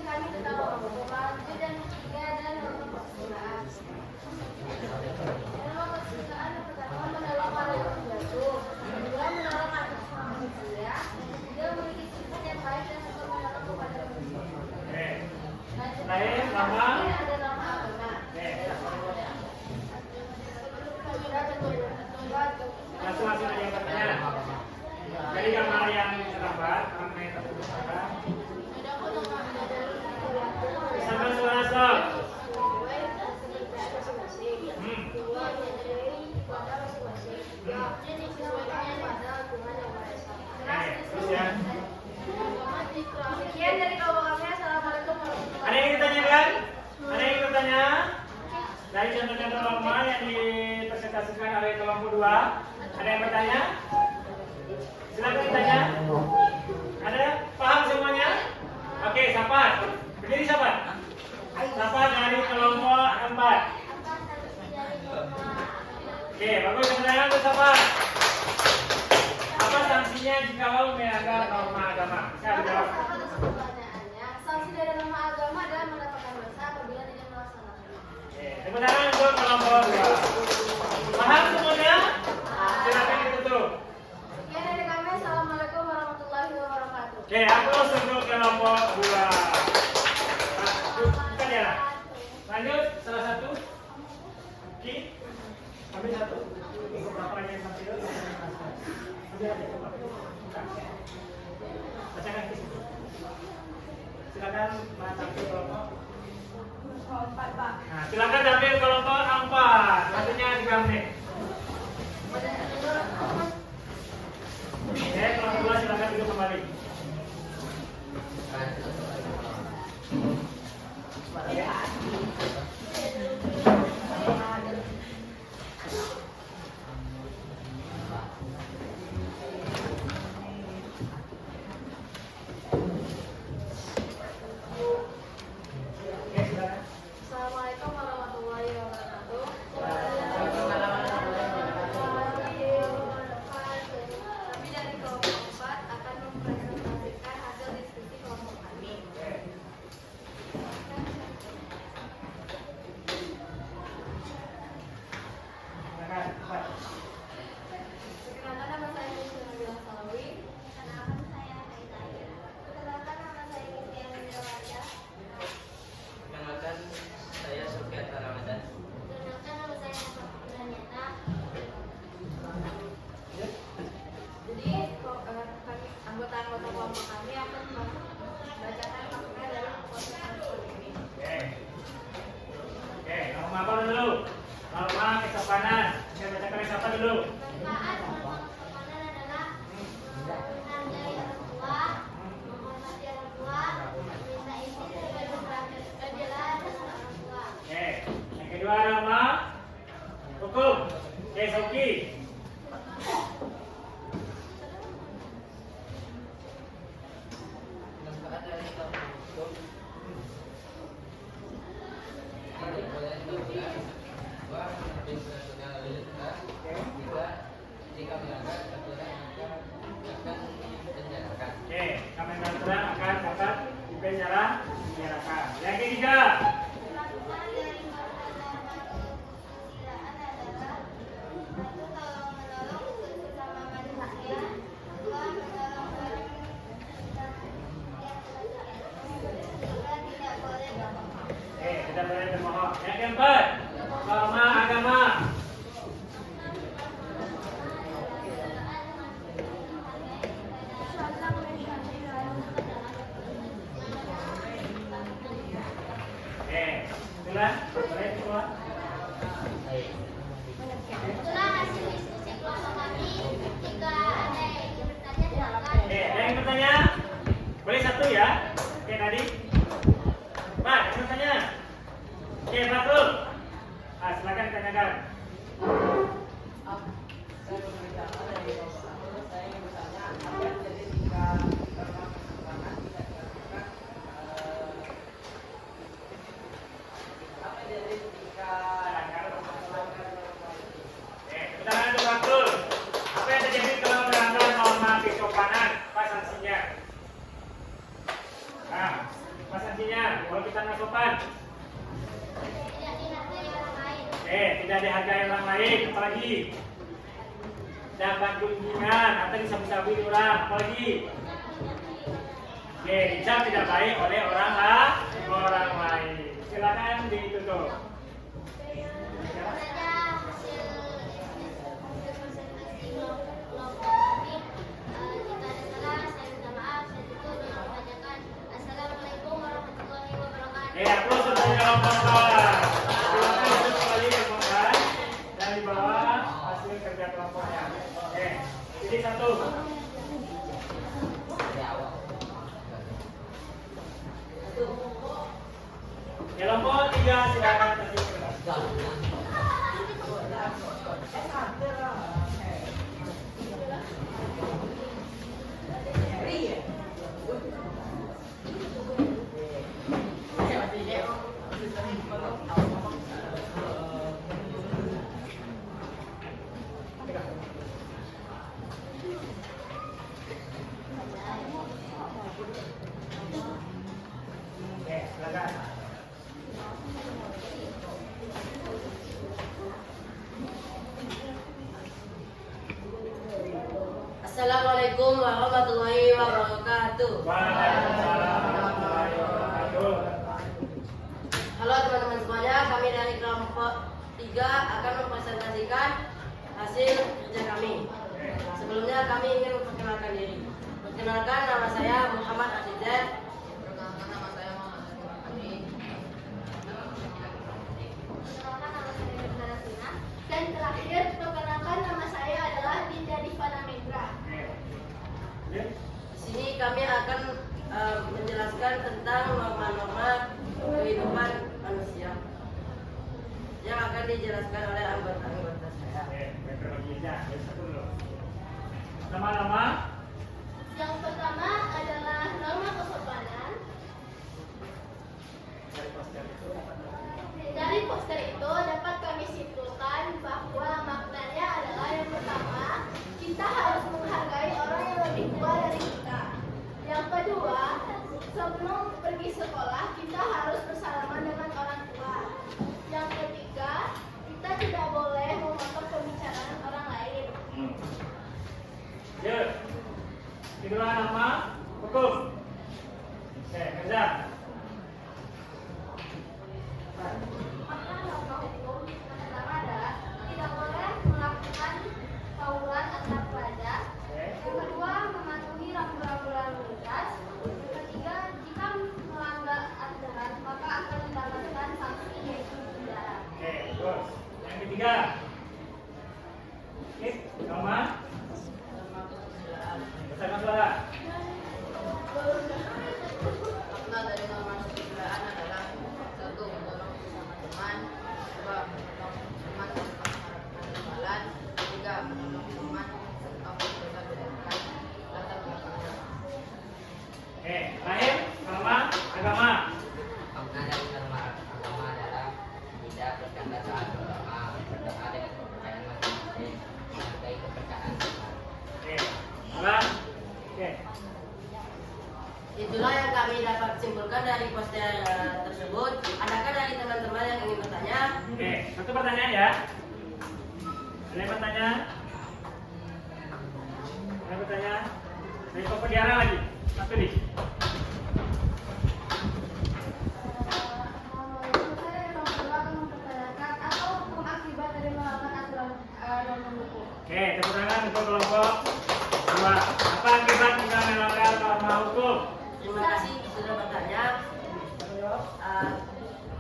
Speaker 3: kami tentang norma hukum dan tiga adalah norma kesusilaan. Norma kesusilaan yang pertama menolong orang yang jatuh, kedua menolong anak manusia, tiga memiliki sifat yang baik dan satu menolong kepada manusia.
Speaker 1: Lain sama.
Speaker 3: Ini ada norma agama.
Speaker 1: Langsung aja yang bertanya. Jadi gambar yang terlambat, karena yang terlambat. Sampai suara sok. Terus ya.
Speaker 3: Sekian dari kelompok kami. Assalamualaikum warahmatullahi
Speaker 1: Ada yang ditanyakan? Ada yang bertanya? Dari contoh-contoh norma yang dipresentasikan oleh kelompok 2, ada yang bertanya? Silakan ditanya. Ada? Paham semuanya? Oke, Sapat. Berdiri Sapat. Sapat dari kelompok 4. Oke, bagus keterangan untuk Sapat. Apa sanksinya jikalau melanggar norma agama? Bisa dijawab.
Speaker 3: Pertanyaannya, sanksi dari norma agama adalah mendapatkan dosa apabila tidak melaksanakan.
Speaker 1: Tepuk tangan untuk kelompok 2. Paham semuanya? Silakan ditutup.
Speaker 3: Sekian dari kami. Assalamualaikum warahmatullahi wabarakatuh.
Speaker 1: Oke, aku untuk kelompok 2. Bukan ya? Lanjut, salah satu. Oke. Ambil satu. Beberapa lagi yang sampai itu. Ambil aja, coba. Bukan. Bacakan di situ. Silakan tampil kelompok. Nah, silakan tampil kelompok 4. Waktunya 3 menit. Oke, kelompok 2 silakan duduk kembali.
Speaker 3: Assalamualaikum warahmatullahi wabarakatuh. Kami dari kelompok 4 akan mempresentasikan hasil diskusi kelompok kami. Perkenalkan nama saya Yusuf Nabila Salawi. Perkenalkan saya Aida Aida. Perkenalkan nama saya Gintian Wirawaja.
Speaker 2: Perkenalkan saya Sukiata Ramadan.
Speaker 3: Perkenalkan nama saya Muhammad Nanyata. Jadi anggota-anggota kelompok kami akan membacakan fakta dari podcast ini.
Speaker 1: Oke, norma apa dulu? Norma kesopanan. Saya bacakan yang siapa dulu?
Speaker 3: Manfaat norma kesopanan adalah menghargai orang tua, menghormati orang tua, meminta izin dan berjalan dengan orang tua.
Speaker 1: Oke, yang kedua norma hukum. Oke, Soki.
Speaker 2: Manfaat dari kelompok hukum tidak boleh melanggar, dua lebih profesional lalu lintas, tiga jika melanggar aturan maka akan dipenjarakan.
Speaker 1: Oke, kami aturan akan dapat dipenjarakan. Yang ketiga.
Speaker 3: Melakukan dari norma kesusilaan adalah satu tolong menolong sesama manusia, dua menolong orang yang tidak boleh berbohong.
Speaker 1: Oke, tidak boleh berbohong. Yang keempat, norma agama. Oke, itulah boleh semua.
Speaker 3: Itulah hasil diskusi kelompok kami. Jika ada yang ingin bertanya, silakan.
Speaker 1: Oke, ada yang bertanya? Boleh satu ya? Oke, tadi. Pak, bertanya. Oke, Fatul. silakan ditanyakan.
Speaker 4: Saya berbicara dari Bapak, saya ingin bertanya apa yang terjadi jika karena penerbangan tidak dilakukan apa yang terjadi jika
Speaker 1: Pertanyaan untuk waktu. Apa yang terjadi kalau melanggar norma kesopanan? Apa sanksinya? Nah, apa sanksinya? Kalau kita nggak sopan,
Speaker 3: Tidak dihargai orang lain.
Speaker 1: tidak dihargai orang lain, apalagi dapat kunjungan atau disabi-sabi orang, apalagi dicap tidak baik oleh orang lain. Silakan ditutup.
Speaker 3: Saja hasil presentasi kelompok tadi. Jika ada salah, saya minta maaf. Saya tutup dengan menanyakan Assalamualaikum warahmatullahi wabarakatuh.
Speaker 1: Terus untuk kelompok bawah. Silakan duduk kembali kelompok dari bawah hasil kerja kelompoknya. Oke, jadi satu.
Speaker 2: Dari awal.
Speaker 1: Kelompok 3 silakan terjun ke depan. Oke, silakan.
Speaker 4: Assalamualaikum warahmatullahi wabarakatuh.
Speaker 1: Waalaikumsalam warahmatullahi wabarakatuh.
Speaker 4: Halo teman-teman semuanya, kami dari kelompok 3 akan mempresentasikan hasil kerja kami. Sebelumnya kami ingin memperkenalkan diri. Perkenalkan, nama saya Muhammad Aziz.
Speaker 2: Perkenalkan, nama saya Muhammad Adi.
Speaker 3: Perkenalkan, nama saya Bendara Sina. Dan terakhir, perkenalkan, nama saya adalah Dinda Divana Mendra.
Speaker 1: Ya.
Speaker 4: Di sini kami akan menjelaskan tentang norma-norma kehidupan manusia yang akan dijelaskan oleh anggota-anggota saya.
Speaker 1: Metodologinya, jadi satu dulu. Nama-nama.
Speaker 3: Yang pertama adalah norma kesopanan. Dari poster itu dapat kami simpulkan bahwa maknanya adalah yang pertama, kita harus menghargai orang yang lebih tua dari kita. Yang kedua, sebelum pergi sekolah, kita harus bersalaman dengan orang tua. Yang ketiga, kita tidak boleh memotong pembicaraan orang lain.
Speaker 1: Ya. Kedua nama, hukum. Oke, kerja.
Speaker 3: Makna norma hukum yang pertama adalah tidak boleh melakukan tawuran antar pelajar. Yang kedua, mematuhi rambu-rambu lalu lintas. Yang ketiga, jika melanggar aturan maka akan mendapatkan sanksi yaitu penjara.
Speaker 1: Oke, terus. Yang ketiga. Oke, nama. Bersama suara.
Speaker 4: Makna dari norma kesusilaan adalah satu, mendorong bersama teman, dua, menolong teman tanpa mengharapkan imbalan, tiga, menolong teman serta berbeda berdasarkan latar belakangnya.
Speaker 1: Oke, terakhir nama agama.
Speaker 2: Makna dari norma agama adalah tidak bercanda saat berdoa, berdoa dengan kepercayaan masing-masing, menghargai kepercayaan Tuhan.
Speaker 1: Oke, salah. Oke.
Speaker 4: Itulah yang kami dapat simpulkan dari poster tersebut. Adakah dari teman-teman yang ingin bertanya?
Speaker 1: Oke, satu pertanyaan ya. Ada yang bertanya? Ada yang bertanya? Dari kelompok Diara lagi. Satu nih.
Speaker 3: Saya yang kedua akan mempertanyakan apa hukum akibat dari melanggar aturan norma hukum.
Speaker 1: Oke, tepuk tangan untuk kelompok 2. Apa akibat jika melanggar norma hukum?
Speaker 4: Terima kasih sudah bertanya.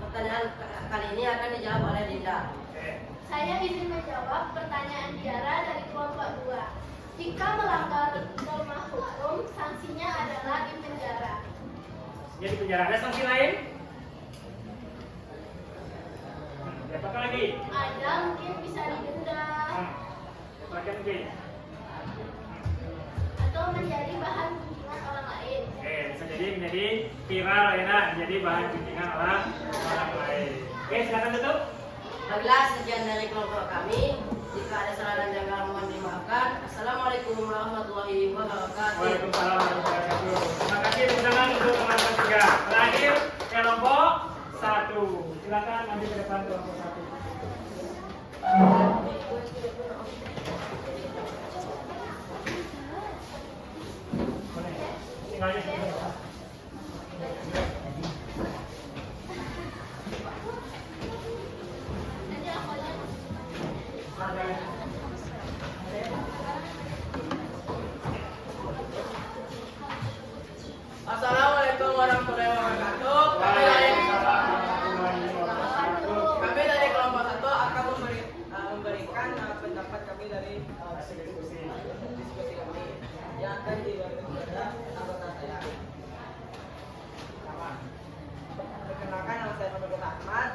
Speaker 4: Pertanyaan kali ini akan dijawab oleh Dinda.
Speaker 1: Oke.
Speaker 3: Saya izin menjawab pertanyaan Diara dari kelompok 2. Jika melanggar norma hukum, sanksinya adalah di penjara.
Speaker 1: Jadi penjara. Ada sanksi lain? Ya. Siapakah lagi?
Speaker 3: Ada mungkin bisa didenda
Speaker 1: Bagian B.
Speaker 3: atau menjadi bahan gunjingan orang lain.
Speaker 1: Bisa jadi menjadi viral ya, menjadi bahan gunjingan orang lain. Silakan tutup.
Speaker 4: Baiklah, sekian dari kelompok kami. Jika ada salah dan janggal mohon dimaafkan. Assalamualaikum warahmatullahi wabarakatuh.
Speaker 1: Waalaikumsalam warahmatullahi wabarakatuh. Terima kasih tepuk tangan untuk kelompok 3. Terakhir kelompok 1. Silakan nanti ke depan kelompok 1. Tinggalnya sebentar.
Speaker 3: Nanti aku aja.
Speaker 4: Assalamualaikum warahmatullahi wabarakatuh. Kami dari kelompok 1 akan memberikan pendapat kami dari diskusi kami yang akan diberikan kepada anggota saya. Pertama, perkenalkan nama saya Nurul Ahmad.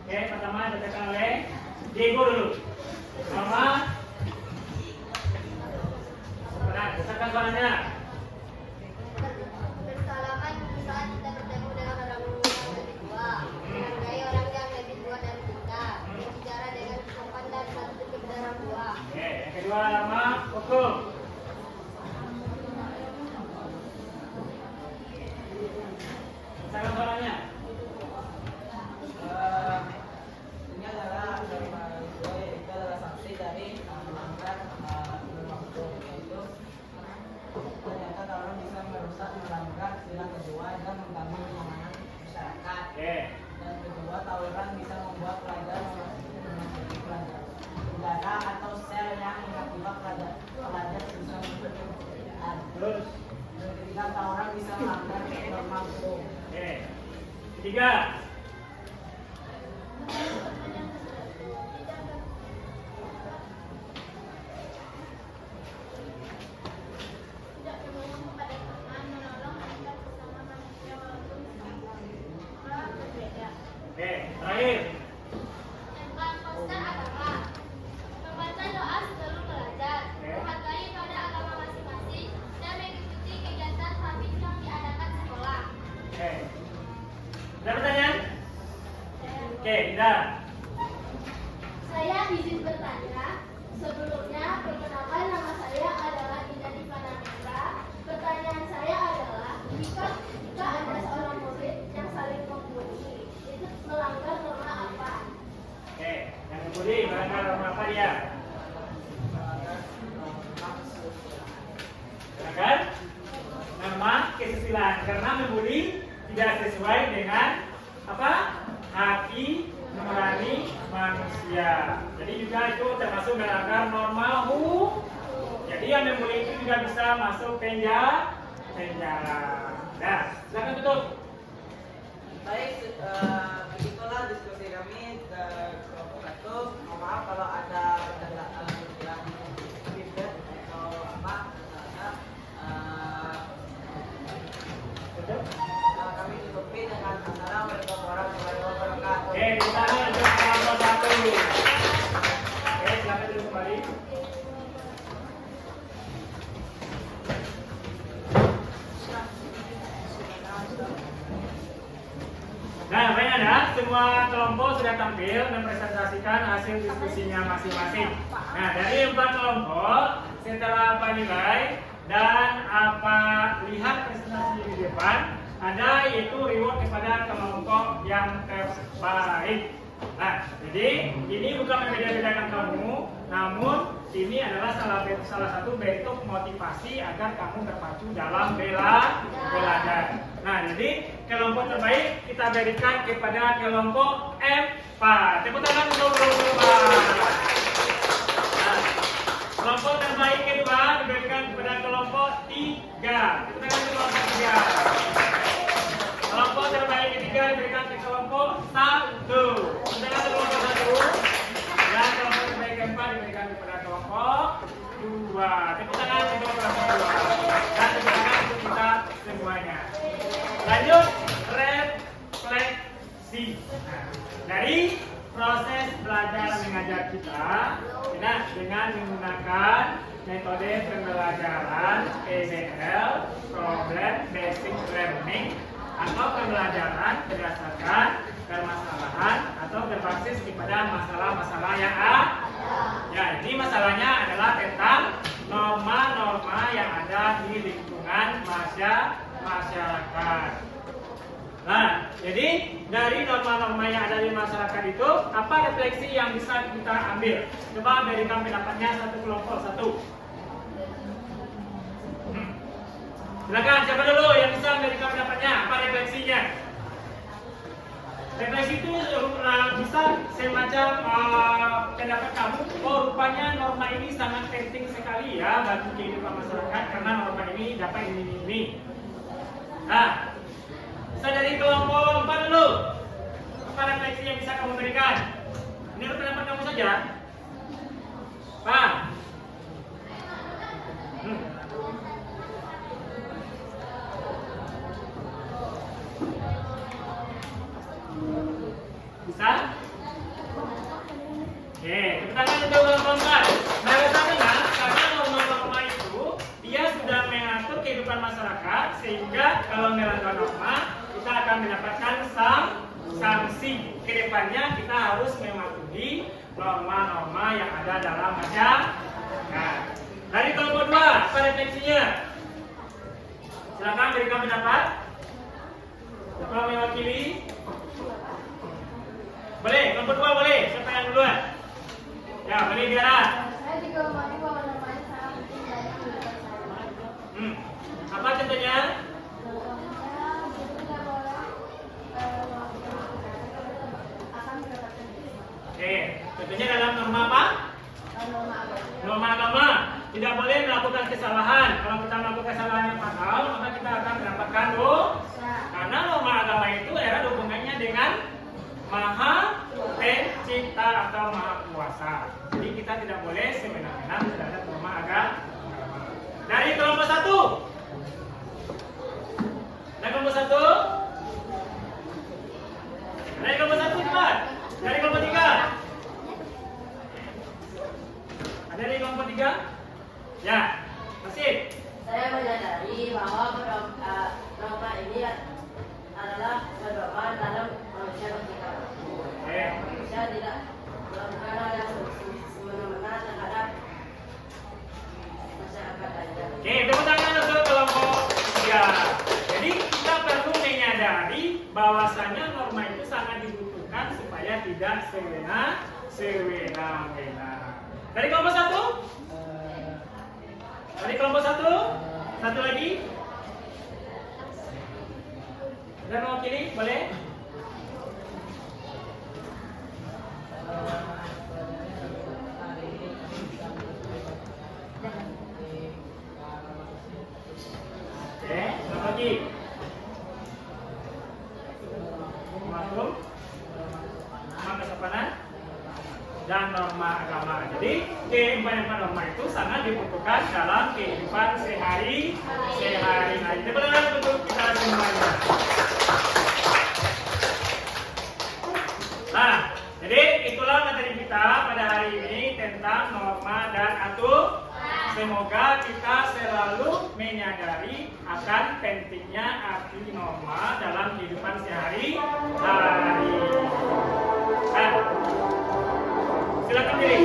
Speaker 1: Pertama dibacakan oleh Diego dulu. Nama, katakan suaranya.
Speaker 3: Bersalaman saat kita bertemu dengan orang yang lebih tua. Menghargai orang yang lebih tua dari kita. Berbicara dengan sopan dan santun kepada orang tua.
Speaker 1: Yang kedua nama hukum. Katakan suaranya.
Speaker 4: Ini adalah itu adalah saksi dari melanggar hukum, yaitu ternyata orang bisa merusak, melanggar sila kedua dan mengganggu kenyamanan masyarakat. Dan kedua, tawuran bisa membuat pelajar memasuki penjara atau sel yang mengakibatkan pelajar bisa berpekerjaan.
Speaker 1: Terus.
Speaker 4: Dan ketiga, tawuran bisa melanggar norma hukum.
Speaker 1: Ketiga.
Speaker 3: Tidak berbohong kepada teman, menolong meningkat bersama manusia walaupun berbeda.
Speaker 1: Terakhir.
Speaker 3: Tentang konsen agama. Membaca doa sebelum belajar. Menghargai pada agama masing-masing dan mengikuti kegiatan khamis yang diadakan sekolah.
Speaker 1: Ada pertanyaan? Tidak.
Speaker 3: Saya izin bertanya. Sebelumnya, perkenalkan nama saya adalah Ida Divana Mitra. Pertanyaan saya adalah, jika ada seorang murid yang saling membuli, itu melanggar norma apa?
Speaker 1: Yang membuli melanggar norma apa dia? Melanggar norma kesusilaan karena membuli tidak sesuai dengan apa? Hati nurani manusia. Jadi juga itu termasuk melanggar norma hukum. Jadi yang membuli itu juga bisa masuk penjara. Nah, silakan tutup.
Speaker 4: Baik, begitulah diskusi kami kelompok 1. Mohon maaf kalau ada yang feedback atau apa. Kami tutupi dengan Assalamualaikum warahmatullahi wabarakatuh.
Speaker 1: Di tangan untuk kelompok 1. Silakan duduk kembali. Nah, baik ada semua kelompok sudah tampil mempresentasikan hasil diskusinya masing-masing. Nah, dari 4 kelompok setelah apa nilai dan apa lihat presentasi di depan, ada yaitu reward kepada kelompok yang terbaik. Nah, jadi ini bukan membeda-bedakan kamu, namun ini adalah salah satu bentuk motivasi agar kamu terpacu dalam belajar. Nah, jadi kelompok terbaik kita berikan kepada kelompok M4. Tepuk tangan untuk kelompok 4. Nah, kelompok terbaik kedua diberikan kepada kelompok 3. Tepuk tangan untuk kelompok 3. Kelompok terbaik ketiga diberikan ke kelompok 1. Tepuk tangan untuk kelompok 1. Dan kelompok terbaik keempat diberikan kepada kelompok proses belajar mengajar kita dengan menggunakan metode pembelajaran PBL, Problem Based Learning, atau pembelajaran berdasarkan permasalahan atau berbasis kepada masalah-masalah yang ada. Ya, ini masalahnya adalah tentang norma-norma yang ada di lingkungan masyarakat. Nah, jadi dari norma-norma yang ada di masyarakat itu, apa refleksi yang bisa kita ambil? Coba berikan pendapatnya satu kelompok satu. Silakan, siapa dulu yang bisa memberikan pendapatnya? Apa refleksinya? Refleksi itu bisa semacam pendapat kamu. Oh, rupanya norma ini sangat penting sekali ya bagi kehidupan masyarakat karena norma ini dapat ini. Nah, bisa dari kelompok 4 dulu. Apa refleksi yang bisa kamu berikan? Ini pendapat kamu saja. Pak. Bisa? Oke, kita akan untuk kelompok 4. Mereka dengar karena norma-norma itu dia sudah mengatur kehidupan masyarakat sehingga kalau melanggar norma kita akan mendapatkan sanksi. Kedepannya kita harus mematuhi norma-norma yang ada dalam masyarakat. Dari kelompok 2, apa refleksinya? Silakan berikan pendapat. Siapa mewakili? Boleh, kelompok 2 boleh. Siapa yang duluan? Ya, boleh biarlah.
Speaker 3: Saya juga memahami bahwa normanya sangat penting dalam kehidupan saya.
Speaker 1: Apa contohnya? Oke, contohnya dalam norma apa? Norma agama. Tidak boleh melakukan kesalahan. Kalau kita melakukan kesalahan yang fatal, maka kita akan mendapatkan dosa. Karena norma agama itu erat hubungannya dengan Maha Pencipta atau Maha Kuasa. Jadi kita tidak boleh semena-mena terhadap norma agama. Dari kelompok 1. Dari kelompok 1. Dari kelompok 1 cepat. Dari kelompok 3. Ada dari kelompok 3? Ya, masih.
Speaker 5: Saya menyadari bahwa norma ini adalah pedoman dalam manusia bersikap. Manusia tidak melakukan hal yang semena-mena terhadap masyarakat lainnya.
Speaker 1: Oke, tepuk tangan untuk kelompok 3. Jadi kita perlu menyadari bahwasanya norma itu sangat dibutuhkan supaya tidak sewenang-wenang. Dari kelompok 1? Dari kelompok 1? Satu lagi? Dan mewakili, boleh? Oke, satu lagi. Masuk. Norma kesopanan dan norma agama. Jadi keempat norma itu sangat dibutuhkan dalam kehidupan sehari-hari. Terima kasih untuk kita semuanya. Nah, jadi itulah materi kita pada hari ini tentang norma dan aturan. Semoga kita selalu menyadari akan pentingnya arti norma dalam kehidupan sehari-hari. Nah, silakan pilih.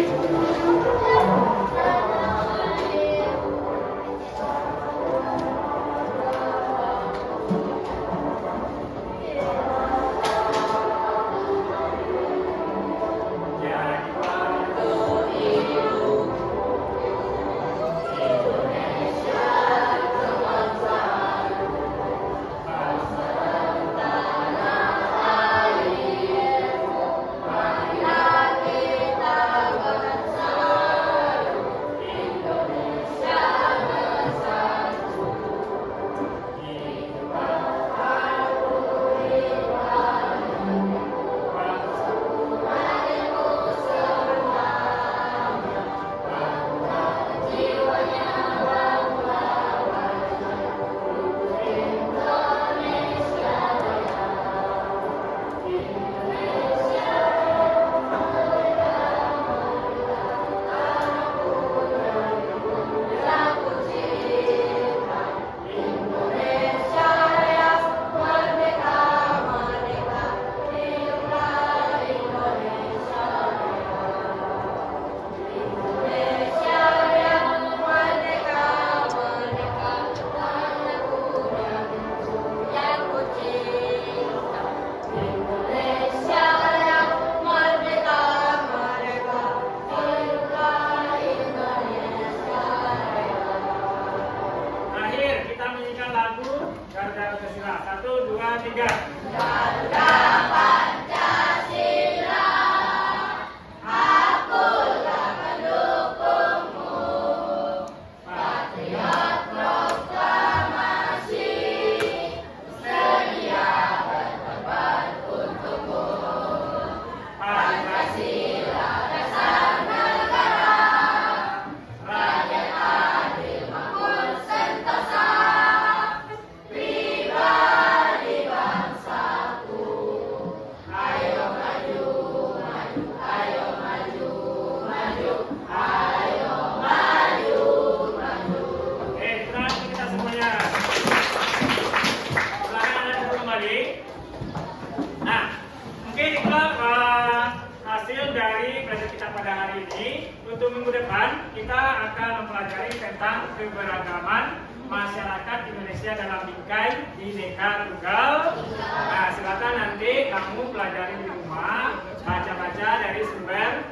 Speaker 1: untuk minggu depan kita akan mempelajari tentang keberagaman masyarakat Indonesia dalam bingkai Bhinneka Tunggal. Nah, silakan nanti kamu pelajari di rumah, baca-baca dari sumber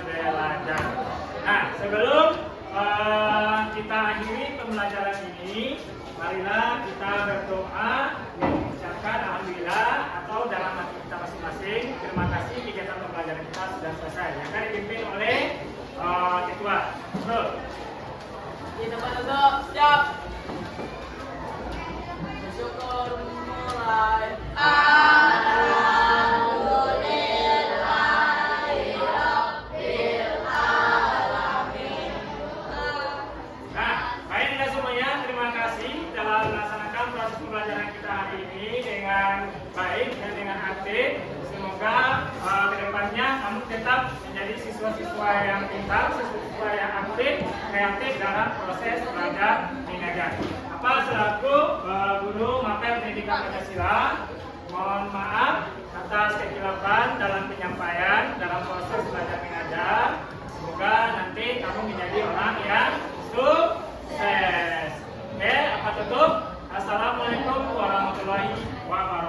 Speaker 1: belajar. Nah, sebelum kita akhiri pembelajaran ini, marilah kita berdoa mengucapkan alhamdulillah atau dalam hati kita masing-masing. Terima kasih kegiatan pembelajaran kita sudah selesai. Yang akan dipimpin oleh ketua. Betul.
Speaker 5: Di tempat duduk, siap. Bersyukur mulai.
Speaker 1: Nah, baik Anda semuanya, terima kasih telah melaksanakan proses pembelajaran kita hari ini dengan baik dan dengan aktif. Semoga kedepannya kamu tetap menjadi siswa-siswa yang pintar, siswa-siswa yang aktif, kreatif dalam proses belajar mengajar. Apa selaku guru Mapel Pendidikan Pancasila, mohon maaf atas kekhilafan dalam penyampaian dalam proses belajar mengajar. Semoga nanti kamu menjadi orang yang sukses. Oke, apa tutup? Assalamualaikum warahmatullahi wabarakatuh.